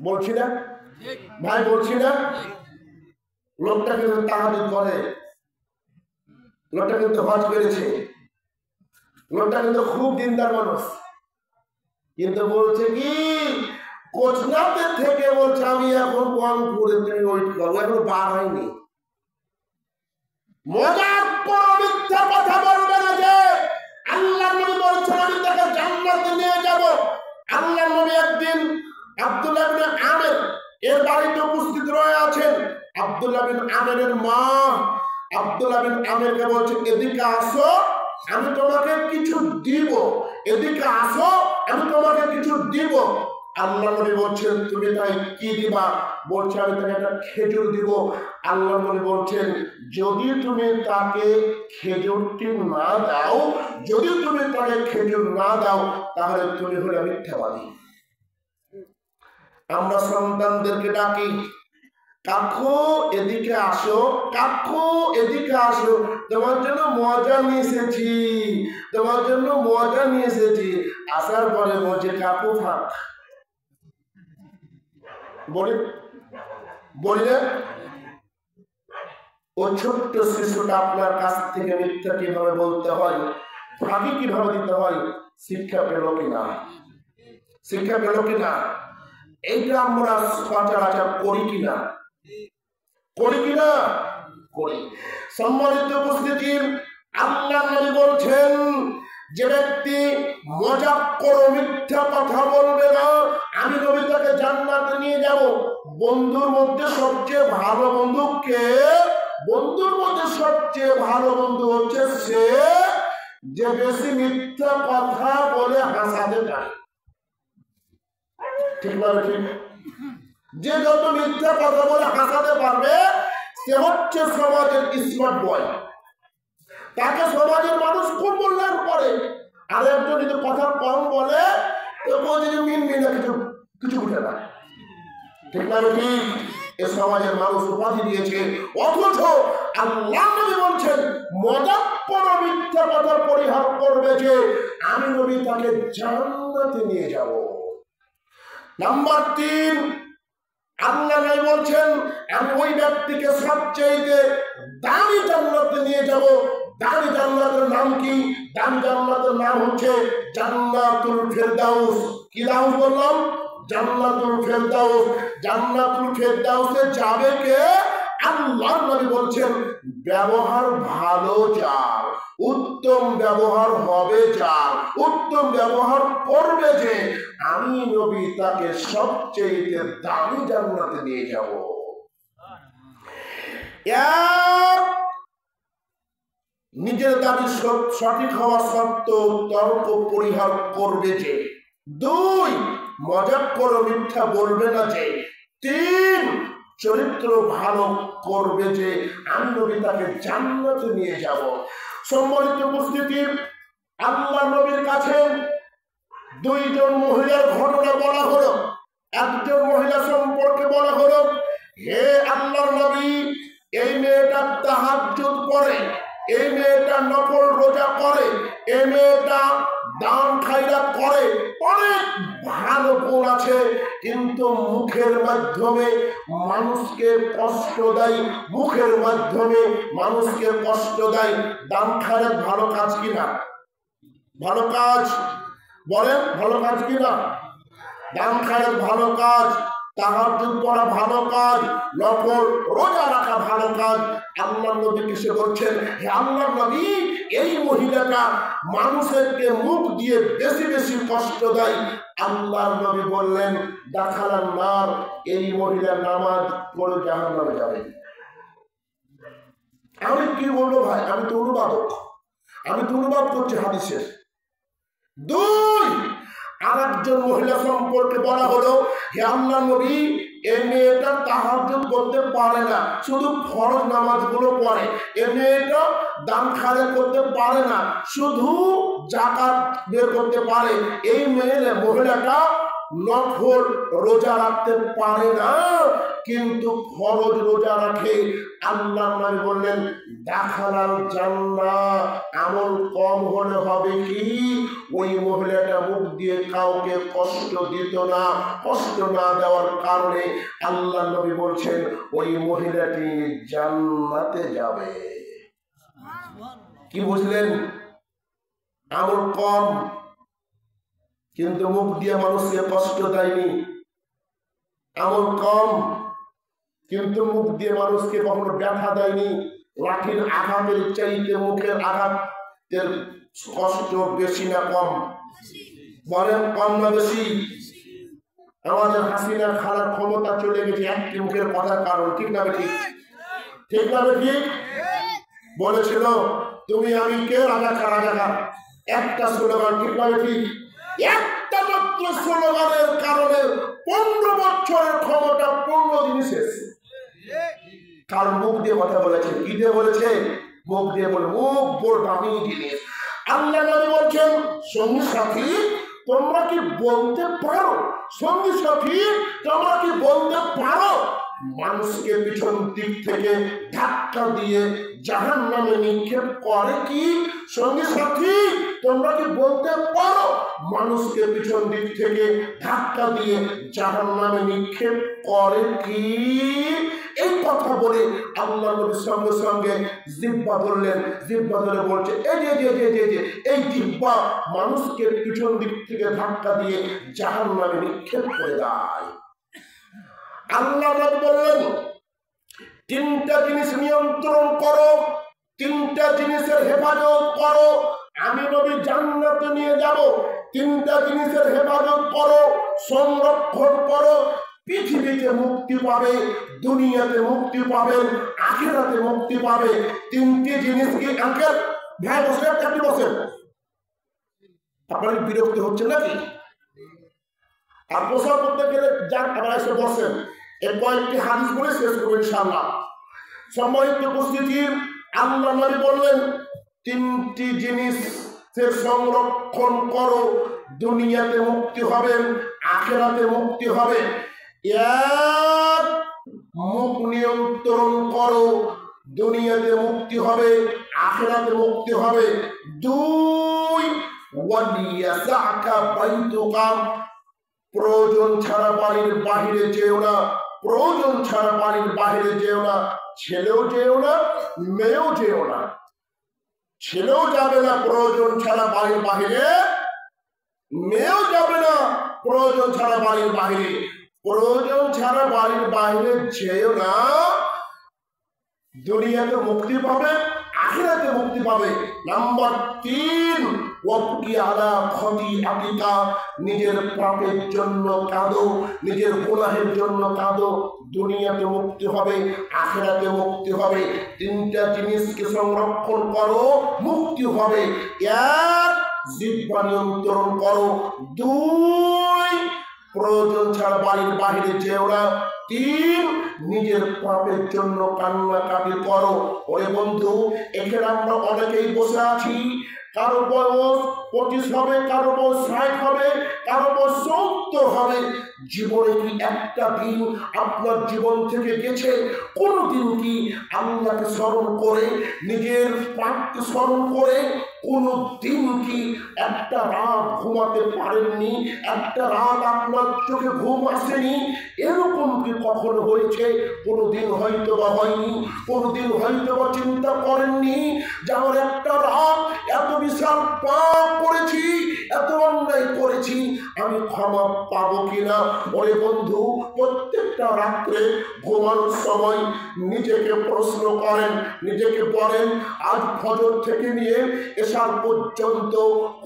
বলছি না ভাই? বলছি না? লোকটা কিন্তু তাহাজ্জুদ করে, লোকটা কিন্তু হজ করেছে, লোকটা কিন্তু খুব দিনদার মানুষ, কিন্তু বলছে কি কোচনাতে থেকে বলছে আমি এখন বঙ্গপুরে ওয়েট করবো, এখন বার হয়নি। মজাক করে মিথ্যা কথা বলবে না, যে আল্লাহ নবী বলছেন আমি তাকে জান্নাতে নিয়ে যাব। আল্লাহ নবী একদিন আব্দুল্লাহ বিন আমের এর বাড়িতে উপস্থিত রয়ে আছেন। আব্দুল্লাহ বিন আমেরের মা আব্দুল্লাহ বিন আমেরকে বলছে, এদিকে আসো, আমি তোমাকে কিছু দিব, এদিকে আসো, আমি তোমাকে কিছু দিব। আল্লাহ নবী বলছেন, তুমি তাই কি দিবা? বলছে, আমি তাকে একটা খেজুর দিব। আল্লাহ নবী বলছেন, যদি তুমি তাকে খেজুরটি না দাও, যদি তুমি তাকে খেজুর না দাও, তাহলে তুমি হলে মিথ্যাবাদী। আমরা সন্তানদেরকে ডাকি, কাকু এদিকে আসো, কাকু এদিকে আসো, তোমার জন্য মজা নিয়ে এসেছি, তোমার জন্য মজা নিয়ে এসেছি। আসার পরে বলছে, কাকু থাক। বললে ও ছোট্ট শিশুটা আপনার কাছ থেকে মিথ্যা কিভাবে বলতে হয়, ফাঁকি কিভাবে দিতে হয় শিক্ষা পেল কিনা? শিক্ষা পেল কিনা? এইটা আমরা সচরাচর করি কিনা? করি কিনা? করি। সম্মানিত উপস্থিতি, আল্লাহ নবী বলছেন, যে ব্যক্তি মজাক করে মিথ্যা কথা বলবে না, আমি নবী তাকে জান্নাতে নিয়ে যাব। বন্ধুর মধ্যে সবচেয়ে ভালো বন্ধু কে? বন্ধুর মধ্যে সবচেয়ে ভালো বন্ধু হচ্ছে সে যে বেশি মিথ্যা কথা বলে হাসাতে পারে। ঠিক না? ঠিক। যে যত মিথ্যা কথা বলে হাসাতে পারবে সে হচ্ছে সমাজের স্মার্ট বয়। তাকে সমাজের মানুষ খুব মূল্যায়ন করে। আর একজন যদি কথা কম বলে কিছু বুঝে না। ঠিক না? ঠিক। এ সমাজের মানুষ উপাধি দিয়েছে, অথচ আল্লাহ নবী বলছেন, মজাক করে মিথ্যা কথা পরিহার করবে যে আমি নবী তাকে জান্নাতে নিয়ে যাব। নাম্বার 3, আল্লাহ নবী বলছেন, আমি ওই ব্যক্তিকে সবচেয়ে দামি জান্নাতে নিয়ে যাব। দামি জান্নাতের নাম কি? দামি জান্নাতের নাম হচ্ছে জান্নাতুল ফেরদাউস। কি নাম বললাম? জান্নাতুল ফেরদাউস। জান্নাতুল ফেরদাউসে যাবে কে? আল্লাহ নবী বলছেন, ব্যবহার ভালো যার, উত্তম ব্যবহার হবে যার, উত্তম ব্যবহার করবে যে, আমি নবী তাকে সবচেয়ে দামি জান্নাতে নিয়ে যাব। নিজের দাবি সঠিক হওয়া সত্ত্বেও তর্ক পরিহার করবে যে। 2, মজাক করে মিথ্যা বলবে না যে। 3, চরিত্র ভালো করবে যে, আমি নবী তাকে জান্নাতে নিয়ে যাব। সম্মানিত উপস্থিতি, আল্লাহ নবীর কাছে 2 জন মহিলার ঘটনা বলা হলো। একজন মহিলা সম্পর্কে বলা হলো, হে আল্লাহর নবী, এই মেয়েটা তাহাজ্জুদ পড়ে, এই মেয়েটা নফল রোজা করে, এই মেয়েটা দান খায়রাত করে, অনেক ভালো গুণ আছে, কিন্তু মুখের মাধ্যমে মানুষকে কষ্ট দেয়, মুখের মাধ্যমে মানুষকে কষ্ট দেয়। দান খায়রাত ভালো কাজ কিনা? ভালো কাজ। বলেন, ভালো কাজ কিনা? দান খায়রাত ভালো কাজ, তাহাজ্জুদ পড়া ভালো কাজ, নফল রোজা রাখা ভালো কাজ। আল্লাহর নবী কিসে বলছেন, হে আল্লাহর নবী, এই মহিলাটা মানুষেরকে মুখ দিয়ে বেশি বেশি কষ্ট দেয়। আল্লাহর নবী বললেন, দাখালান নার, এই মহিলা নামাজ পড়ে জাহান্নামে যাবে। আমি কি বলবো ভাই? আমি তো অনুবাদক, আমি তো অনুবাদ করছি হাদিসের। 2, আরেকজন মহিলা সম্পর্কে বলা হলো, হে আল্লাহর নবী, এই মেয়েটা তাহাজ্জুদ করতে পারে না, শুধু ফরজ নামাজগুলো পড়ে। এই মেয়েটা দান খায়রাত করতে পারে না, শুধু যাকাত বের করতে পারে। এই মহিলাটা নফল রোজা রাখতে পারে না, কিন্তু ফরজ রোজা রাখে। আল্লাহ নবী বললেন, দাখালাল জান্নাহ। আমল কম হলে হবে কি? ওই মহিলাটা মুখ দিয়ে কাউকে কষ্ট দিত না, কষ্ট না দেওয়ার কারণে আল্লাহ নবী বলছেন, ওই মহিলাটি জান্নাতে যাবে। কি বুঝলেন? আমল কম, কিন্তু মুখ দিয়ে মানুষকে কষ্ট দেয়নি। আমল কম, কিন্তু মুখ দিয়ে মানুষকে কখনো ব্যথা দেয়নি। লাঠির আঘাতের চাইতে মুখের আঘাতের কষ্ট বেশি না কম? বলেন কম না বেশি? আমাদের হাসিনা খালার ক্ষমতা চলে গেছে একটি মুখের কথার কারণ, ঠিক না ঠিক? ঠিক না ঠিক? বলেছিল তুমি আমি কে, রাজাকার রাজাকার, একটা স্লোগান, ঠিক না ঠিক? একটা মাত্র স্লোগানের কারণে 15 বছরের ক্ষমতা 15 দিন শেষ। কারণ মুখ দিয়ে কথা বলেছে। কি দিয়ে বলেছে? মুখ দিয়ে বলে। মুখ বড় দামি জিনিস। আল্লাহ নবী বলছেন সঙ্গী সাথী তোমরা কি বলতে পারো, সঙ্গী সাথী তোমরা কি বলতে পারো মানুষকে পিছন দিক থেকে ধাক্কা দিয়ে জাহান্নামে নিক্ষেপ করে কি? সঙ্গী সাথী তোমরা কি বলতে পারো মানুষকে পিছন দিক থেকে ধাক্কা দিয়ে জাহান্নামে নিক্ষেপ করে কি? এই কথা বলে আল্লাহ নবীর সঙ্গে সঙ্গে জিহ্বা ধরলেন। জিহ্বা ধরে বলছে এই যে এই জিহ্বা মানুষকে পিছন দিক থেকে ধাক্কা দিয়ে জাহান্নামে নিক্ষেপ করে দেয়। আল্লাহ নবী বললেন 3টা জিনিস নিয়ন্ত্রণ করো, 3টা জিনিসের হেফাজত করো, আমি নবী জান্নাতে নিয়ে যাব। 3টা জিনিসের হেফাজত করো, সংরক্ষণ করো, পৃথিবীতে মুক্তি পাবে, দুনিয়াতে মুক্তি পাবেন, আখিরাতে মুক্তি পাবে। 3টি জিনিস কি? আঙ্কেল ভাই বসে আপনি বসেন, আপনার বিরক্ত হচ্ছে নাকি? আর প্রসার করতে গেলে যান, আবার এসে বসেন। এর কয়েকটি হাদিস বলে শেষ করবো ইনশাআল্লাহ। সম্মানিত উপস্থিতি, আল্লাহ নবী বললেন 3টি জিনিসের সংরক্ষণ করো, দুনিয়াতে মুক্তি হবে, আখিরাতে মুক্তি হবে। 1 মুখ নিয়ন্ত্রণ করো, দুনিয়াতে মুক্তি হবে, আখিরাতে মুক্তি হবে। 2 ওয়ালিয়াসাকা বাইতুকা, প্রয়োজন ছাড়া বাড়ির বাহিরে যেও না, প্রয়োজন ছাড়া বাড়ির বাহিরে যেও না, ছেলেও যেও না, মেয়েও যেও না। ছেলেও যাবে না প্রয়োজন ছাড়া বাড়ির বাহিরে, মেয়েও যাবে না প্রয়োজন ছাড়া বাড়ির বাহিরে। প্রয়োজন ছাড়া বাড়ির বাহিরে যেও না, দুনিয়াতে মুক্তি পাবে, আখিরাতে মুক্তি পাবে। নাম্বার 3 ওয়াবকি আলা খতিআতিকা, নিজের পাপের জন্য কাঁদো, নিজের গুনাহের জন্য কাঁদো, দুনিয়াতে মুক্তি হবে, আখিরাতে মুক্তি হবে। 3টা জিনিসকে সংরক্ষণ করো, মুক্তি হবে। 1 জিহ্বা নিয়ন্ত্রণ করো, 2 প্রয়োজন ছাড়া বাড়ির বাহিরে যেও না, 3 নিজের পাপের জন্য কান্নাকাটি করো। ওরে বন্ধু, এখানে আমরা অনেকেই বসে আছি, কারো বয়স 25 হবে, কারো বয়স 60 হবে, কারো বয়স 70 হবে। জীবনে কি একটা দিন আপনার জীবন থেকে গেছে? কোনদিন কি আল্লাহকে স্মরণ করে, নিজের পাপকে স্মরণ করে কোন দিন কি একটা রাত ঘুমাতে পারেননি? একটা রাত আপনার চোখে ঘুম আসেনি? এরকম কি কখনো হয়েছে? কোনদিন হয়তো বা হয়নি, কোনদিন হয়তো বা চিন্তা করেননি যে আমার একটা রাত এত বিশাল পাপ করেছি, এত অন্যায় করেছি, আমি ক্ষমা পাবো কিনা? ওরে বন্ধু, প্রত্যেকটা রাত্রে ঘুমানোর সময় নিজেকে প্রশ্ন করেন, নিজেকে বলেন আজ ফজর থেকে নিয়ে এশার পর্যন্ত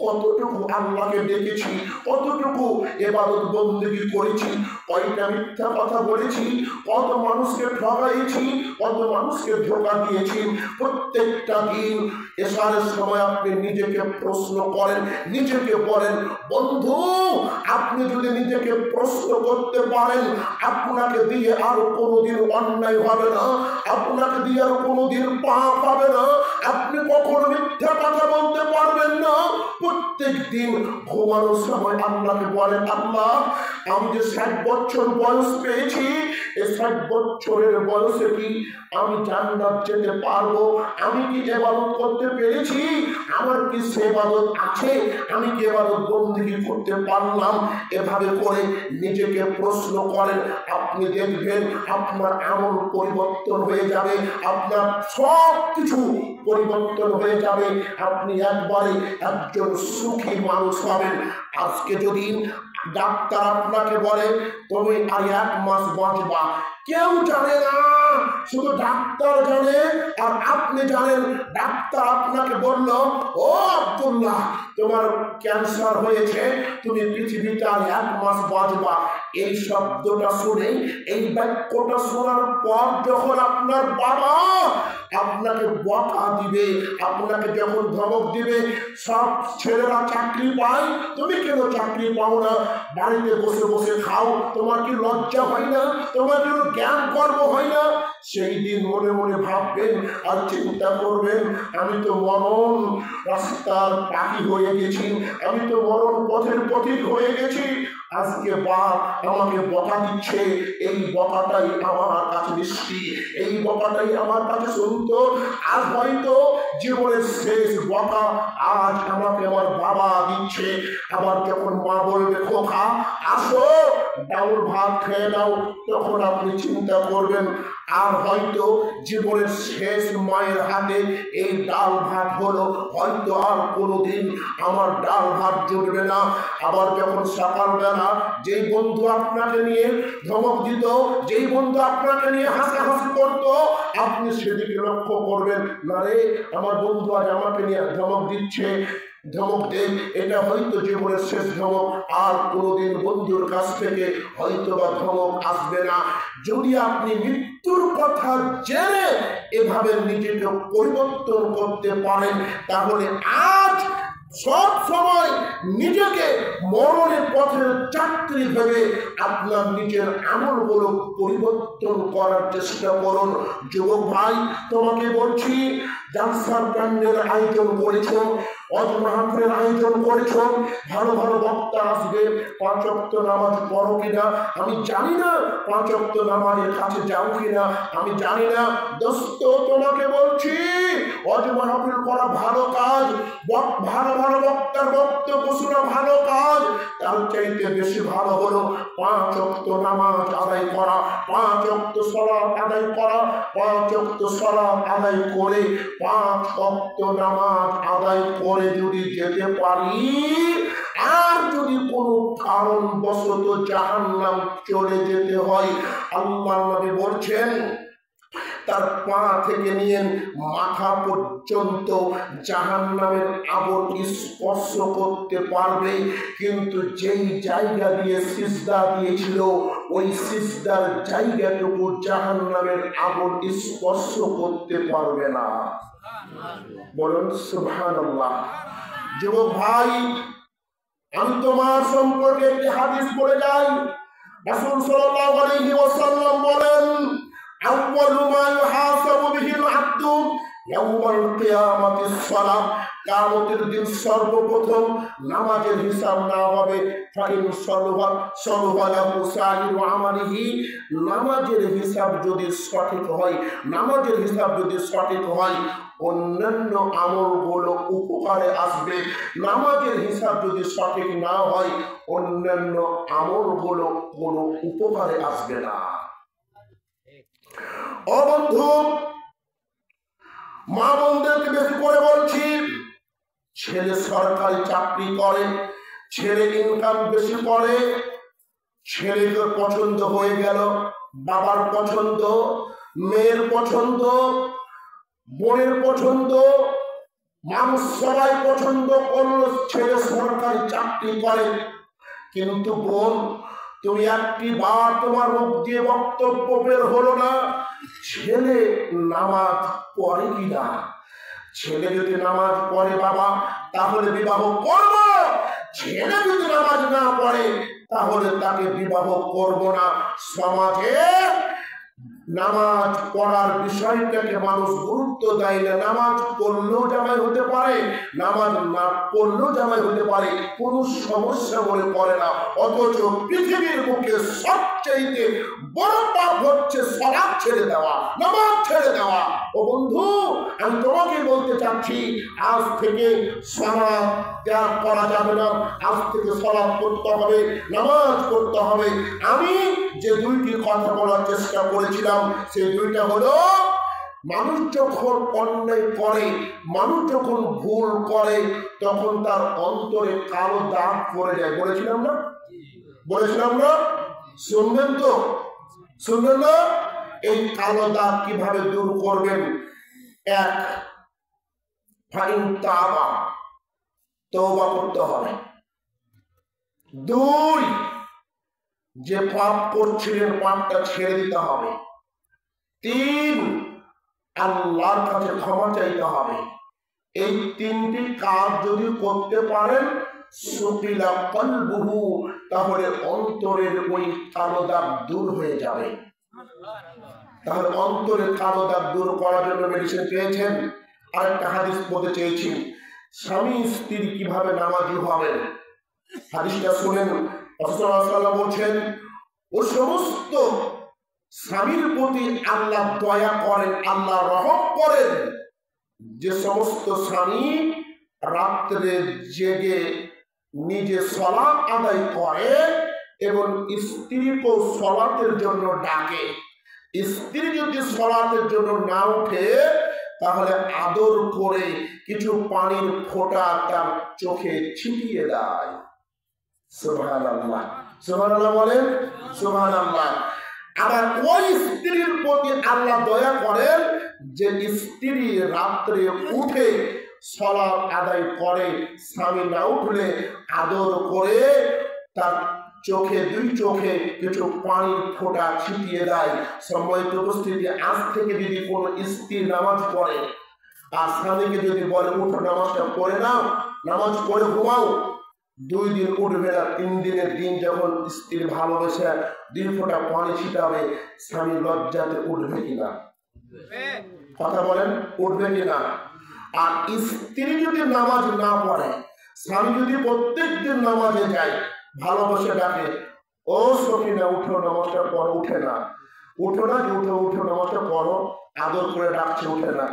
কতটুকু আল্লাহকে দেখেছি, কতটুকু ইবাদত বন্দেগী করেছি, কয়টা মিথ্যা কথা বলেছি, কত মানুষকে ঠকাইছি, কত মানুষকে ধোঁকা দিয়েছি। প্রত্যেকটা দিন এশারের সময় আপনি নিজেকে প্রশ্ন করেন, নিজেকে বলেন বন্ধু, আপনি যদি নিজেকে প্রশ্ন করতে পারেন আপনাকে দিয়ে আর কোনোদিন অন্যায় হবে না, আপনাকে দিয়ে আর কোনোদিন পাপ হবে না, আপনি কখনো মিথ্যা কথা বলতে পারবেন না। প্রত্যেক দিন ঘুমানোর সময় আল্লাহকে বলেন আল্লাহ, আমি যে 60 বছর বয়স পেয়েছি, এই 60 বছরের বয়সে কি আমি জান্নাত যেতে পারবো? আমি কি ইবাদত করতে পেরেছি? আমার কি সে ইবাদত আছে? আমি কি ইবাদত বন্দেগী করতে পারলাম? এভাবে করে নিজেকে প্রশ্ন করেন, আপনি দেখবেন আপনার আমল পরিবর্তন হয়ে যাবে, আপনার সব কিছু পরিবর্তন হয়ে যাবে, আপনি একবারে একজন সুখী মানুষ হবেন। আজকে যদি ডাক্তার আপনাকে বলে তুমি আর 1 মাস বাঁচবা, কেউ জানে না, শুধু ডাক্তার জানে আর আপনি জানেন। ডাক্তার আপনাকে বলল, ও আব্দুল্লাহ তোমার ক্যান্সার হয়েছে, তুমি পৃথিবীতে আর 1 মাস বাঁচবা। এই শব্দটা শুনে, এই বাক্যটা শোনার পর যখন আপনার বাবা আপনাকে বকা দিবে, আপনাকে যখন ধমক দিবে, সব ছেলেরা চাকরি পায়, তুমি কেন চাকরি পাও না? বাড়িতে বসে বসে খাও, তোমার কি লজ্জা হয় না? তোমার কি জ্ঞান কর্ম হয় না? সেই দিন মনে মনে ভাববেন আর চিন্তা করবেন, আমি তো মরণ রাস্তার পাখি হয়ে গেছি, আমি তো মরণ পথের পথিক হয়ে গেছি। আজকে বাপ আমাকে বকা দিচ্ছে, এই বকাটাই আমার কাছে মিষ্টি, এই বকাটাই আমার কাছে শুনতো। আজ হয়তো জীবনের শেষ বকা আজ আমাকে আমার বাবা দিচ্ছে। আবার যখন মা বলবে খোকা আসো ডাউল ভাত খেয়ে নাও, তখন আপনি চিন্তা করবেন আর হয়তো জীবনের শেষ মায়ের হাতে এই ডাল ভাত হলো, হয়তো আর কোনোদিন আমার ডাল ভাত জুটবে না। আবার যখন সকালবেলা যেই বন্ধু আপনাকে নিয়ে ধমক দিত, যেই বন্ধু আপনাকে নিয়ে হাসাহাসি করতো, আপনি সেদিকে লক্ষ্য করবেন, না রে আমার বন্ধু আজ আমাকে নিয়ে ধমক দিচ্ছে, ধমক দেন, এটা হয়তো জীবনের শেষ ধমক, আর কোনোদিন বন্ধুর কাছ থেকে হয়তো বা ধমক আসবে না। যদি আপনি মৃত্যুর কথা জেনে এভাবে নিজেকে পরিবর্তন করতে পারেন, তাহলে আজ সব সময় নিজেকে মরণের পথের যাত্রী ভেবে আপনার নিজের আমলগুলো পরিবর্তন করার চেষ্টা করুন। যুবক ভাই তোমাকে বলছি, জালসার প্যান্ডেল আয়োজন করেছ, ওয়াজ মাহফিলের আয়োজন করেছ, ভালো ভালো বক্তা আসবে, 5 ওয়াক্ত নামাজ পড়ো কিনা আমি জানি না, 5 ওয়াক্ত নামাজের কাছে যাও কিনা আমি জানি না। দোস্ত তোমাকে বলছি, ওয়াজ মাহফিল করা ভালো কাজ, ভালো ভালো বক্তার বক্তব্য শোনা ভালো কাজ, তার চাইতে বেশি ভালো হলো 5 ওয়াক্ত নামাজ আদায় করা, 5 ওয়াক্ত সালাত আদায় করা, 5 ওয়াক্ত সালাত আদায় করে 5 ওয়াক্ত নামাজ আদায় করে যদি যেতে পারি, আর যদি কোনো কারণবশত জাহান্নাম চলে যেতে হয়, আল্লাহর নবী বলছেন তার পা থেকে নিয়ে মাথা পর্যন্ত জাহান্নামের আগুন স্পর্শ করতে পারবে, কিন্তু যেই জায়গা দিয়ে সিজদা দিয়েছিল ওই সিজদার জায়গাটুকু জাহান্নামের আগুন স্পর্শ করতে পারবে না। বলুন সুবহানাল্লাহ। যুবক ভাই আমি তোমার সম্পর্কে একটি হাদিস বলে যাই। রাসূল সাল্লাল্লাহু আলাইহি ওয়াসাল্লাম বলেন, আউয়ালু মা ইউহাসাবু বিহিল আবদু ইয়াউমাল কিয়ামাতিস সালাত, কিয়ামতের দিন সর্বপ্রথম নামাজের হিসাব না হবে। ফাইন সলুহা সাইরু আমালিহি, নামাজের হিসাব যদি সঠিক হয়, নামাজের হিসাব যদি সঠিক হয় অন্যান্য আমলগুলো উপকারে আসবে। নামাজের হিসাব যদি সঠিক না হয় অন্যান্য আমলগুলো কোনো উপকারে আসবে না। ও বন্ধু, মা বোনদেরকে বেশি করে বলছি, ছেলে সরকারি চাকরি করে, ছেলে ইনকাম বেশি করে, ছেলেকে পছন্দ হয়ে গেল, বাবার পছন্দ, মেয়ের পছন্দ, বোনের পছন্দ, মানুষ সবাই পছন্দ করলো ছেলে সরকারি চাকরি করে, কিন্তু বোন তুমি একটি বার তোমার মুখ দিয়ে বক্তব্য বের হলো না ছেলে নামাজ পড়ে কিনা। ছেলে যদি নামাজ পড়ে বাবা তাহলে বিবাহ করব, ছেলে যদি নামাজ না পড়ে তাহলে তাকে বিবাহ করব না। সমাজে নামাজ পড়ার বিষয়টাকে মানুষ গুরুত্ব দেয় না। নামাজ পড়লেও জামাই হতে পারে, নামাজ না পড়লেও জামাই হতে পারে, কোনো সমস্যা মনে পড়ে না। অথচ পৃথিবীর বুকে সবচেয়ে বড় পাপ হচ্ছে সালাত ছেড়ে দেওয়া, নামাজ ছেড়ে দেওয়া। ও বন্ধু আমি তোমাকে বলতে চাচ্ছি, আজ থেকে সালাত ত্যাগ করা যাবে না, আজ থেকে সালাত করতে হবে, নামাজ করতে হবে। আমি যে 2টি কথা বলার চেষ্টা করেছিলাম সেই 2টা হলো, মানুষ যখন অন্যায় করে, মানুষ যখন ভুল করে তখন তার অন্তরে কালো দাগ পড়ে যায়, বলেছিলাম না? বলেছিলাম না? শুনবেন তো? শুনবেন না? এই কালো দাগ কিভাবে দূর করবেন? এক, ফাইন তাবা, তওবা করতে হবে। দুই, যে পাপ করছিলেন পাপটা ছেড়ে দিতে হবে। তিন, আল্লাহর কাছে ক্ষমা চাইতে হবে। এই তিনটি কাজ যদি করতে পারেন, সুকিলা কলবুহু, তাহলে অন্তরের ওই কালো দাগ দূর হয়ে যাবে। তাহলে অন্তরের কালো দাগ দূর করার জন্য মেডিসিন পেয়েছেন। আরেকটা হাদিস বলতে চেয়েছি, স্বামী স্ত্রী কিভাবে নামাজি হবেন। হাদিসটা শুনেন। রাসূলুল্লাহ সাল্লাল্লাহু আলাইহি ওয়াসাল্লাম বলছেন, ও সমস্ত স্বামীর প্রতি আল্লাহ দয়া করেন, আল্লাহ রহম করেন, যে সমস্ত স্বামী রাত্রে জেগে নিজে সালাত আদায় করে এবং স্ত্রীকেও সালাতের জন্য ডাকে। স্ত্রী যদি সালাতের জন্য না উঠে, তাহলে আদর করে কিছু পানির ফোঁটা তার চোখে ছিটিয়ে দেয়। সুবহানাল্লাহ, সুবহানাল্লাহ বলেন, সুবহানাল্লাহ। আবার ওই স্ত্রীর প্রতি আল্লাহ দয়া করেন যে স্ত্রী রাত্রে উঠে সালাত আদায় করে, স্বামী না উঠলে আদর করে তার চোখে, দুই চোখে কিছু পানির ফোঁটা ছিটিয়ে দেয়। সম্মানিত উপস্থিতি, আজ থেকে যদি কোনো স্ত্রী নামাজ পড়ে আর স্বামীকে যদি বলে উঠো নামাজটা পড়ে নাও, নামাজ পড়ে ঘুমাও, 2 দিন উঠবে না, 3 দিনের দিন যখন স্ত্রী ভালোবেসে 2 ফোঁটা পানি ছিটাবে, স্বামী লজ্জাতে উঠবে কিনা? কথা বলেন, উঠবে কিনা? আর স্ত্রী যদি নামাজ না পড়ে, স্বামী যদি প্রত্যেক দিন নামাজে যায়, ভালোবেসে ডাকে, ও সখিনা উঠো নামাজটা পড়ো, উঠে না, উঠো না, উঠো উঠো নামাজটা পড়ো, আদর করে ডাকছে, উঠে না,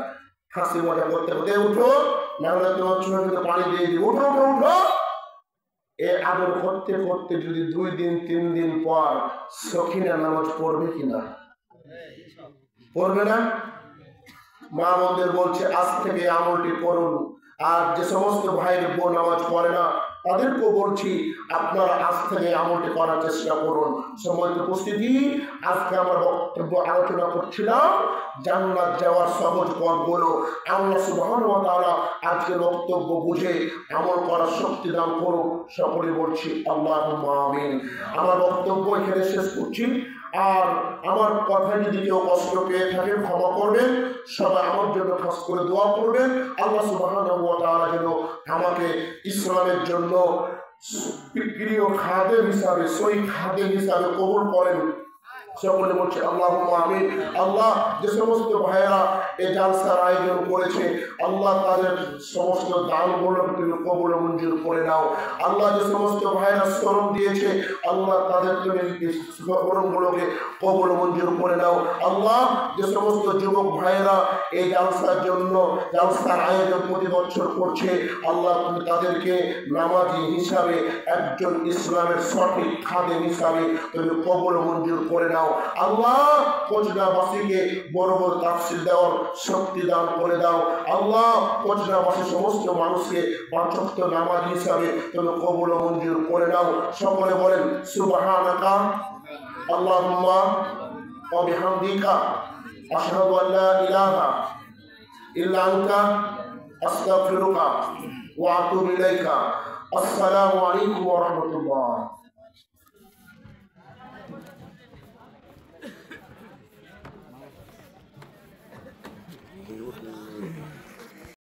হাসি মজা করতে করতে উঠো, না হলে তোমার চোখে কিন্তু পানি দিয়ে দিই, উঠো উঠো উঠো। এ আদর করতে করতে যদি 2 দিন 3 দিন পর সখিনা নামাজ পড়বে কিনা? পড়বে না? মা বোনদের বলছে, আজ থেকে আমলটি করুন। আর যে সমস্ত ভাইয়ের বোন নামাজ পড়ে না, তাদেরকেও বলছি, আপনারা আজ থেকে আমলটি করার চেষ্টা করুন। সম্মানিত উপস্থিতি, আজকে আমরা বক্তব্য আলোচনা করছিলাম জান্নাত যাওয়ার সহজ পথগুলো। আল্লাহ সুবহানাহু ওয়া তাআলা আজকের বক্তব্য বুঝে আমল করার শক্তি দান করুন। সকলে বলছি আল্লাহুম্মা আমিন। আমার বক্তব্য এখানে শেষ করছি। আর আমার কথায় যদি কেউ কষ্ট পেয়ে থাকেন ক্ষমা করবেন। সবাই আমার জন্য খাস করে দোয়া করবেন, আল্লাহ সুবহানাহু ওয়া তাআলা যেন আমাকে ইসলামের জন্য প্রিয় খাদেম হিসাবে, সই খাদেম হিসাবে কবুল করেন। সকলে বলছে আল্লাহুম্মা আমিন। আল্লাহ, যে সমস্ত ভাইয়েরা এই জালসার আয়োজন করেছে, আল্লাহ তাদের সমস্ত দানগুলো তুমি কবুল মঞ্জুর করে নাও। আল্লাহ, যে সমস্ত ভাইয়েরা শ্রম দিয়েছে, আল্লাহ তাদের তুমি শ্রমগুলোকে কবুল মঞ্জুর করে নাও। আল্লাহ, যে সমস্ত যুবক ভাইয়েরা এই জালসার জন্য, জালসার আয়োজন প্রতি বছর করছে, আল্লাহ তুমি তাদেরকে নামাজি হিসাবে, একজন ইসলামের সঠিক খাদেম হিসাবে তুমি কবুল মঞ্জুর করে নাও। আল্লাহ, কোচনাবাসীকে বড় বড় তাফসীর দেওয়ার শক্তি দান করে দাও। আল্লাহ, কোচনাবাসী সমস্ত মানুষকে 5 ওয়াক্ত নামাজ হিসাবে তুমি কবুল মঞ্জুর করে নাও। সকলে বলেন সুবহানাকা আল্লাহুম্মা ওয়া বিহামদিকা আশহাদু আল্লা ইলাহা ইল্লা আনতা আস্তাগফিরুকা ওয়া আতুবু ইলাইকা। আসসালামু আলাইকুম ওয়া রাহমাতুল্লাহ।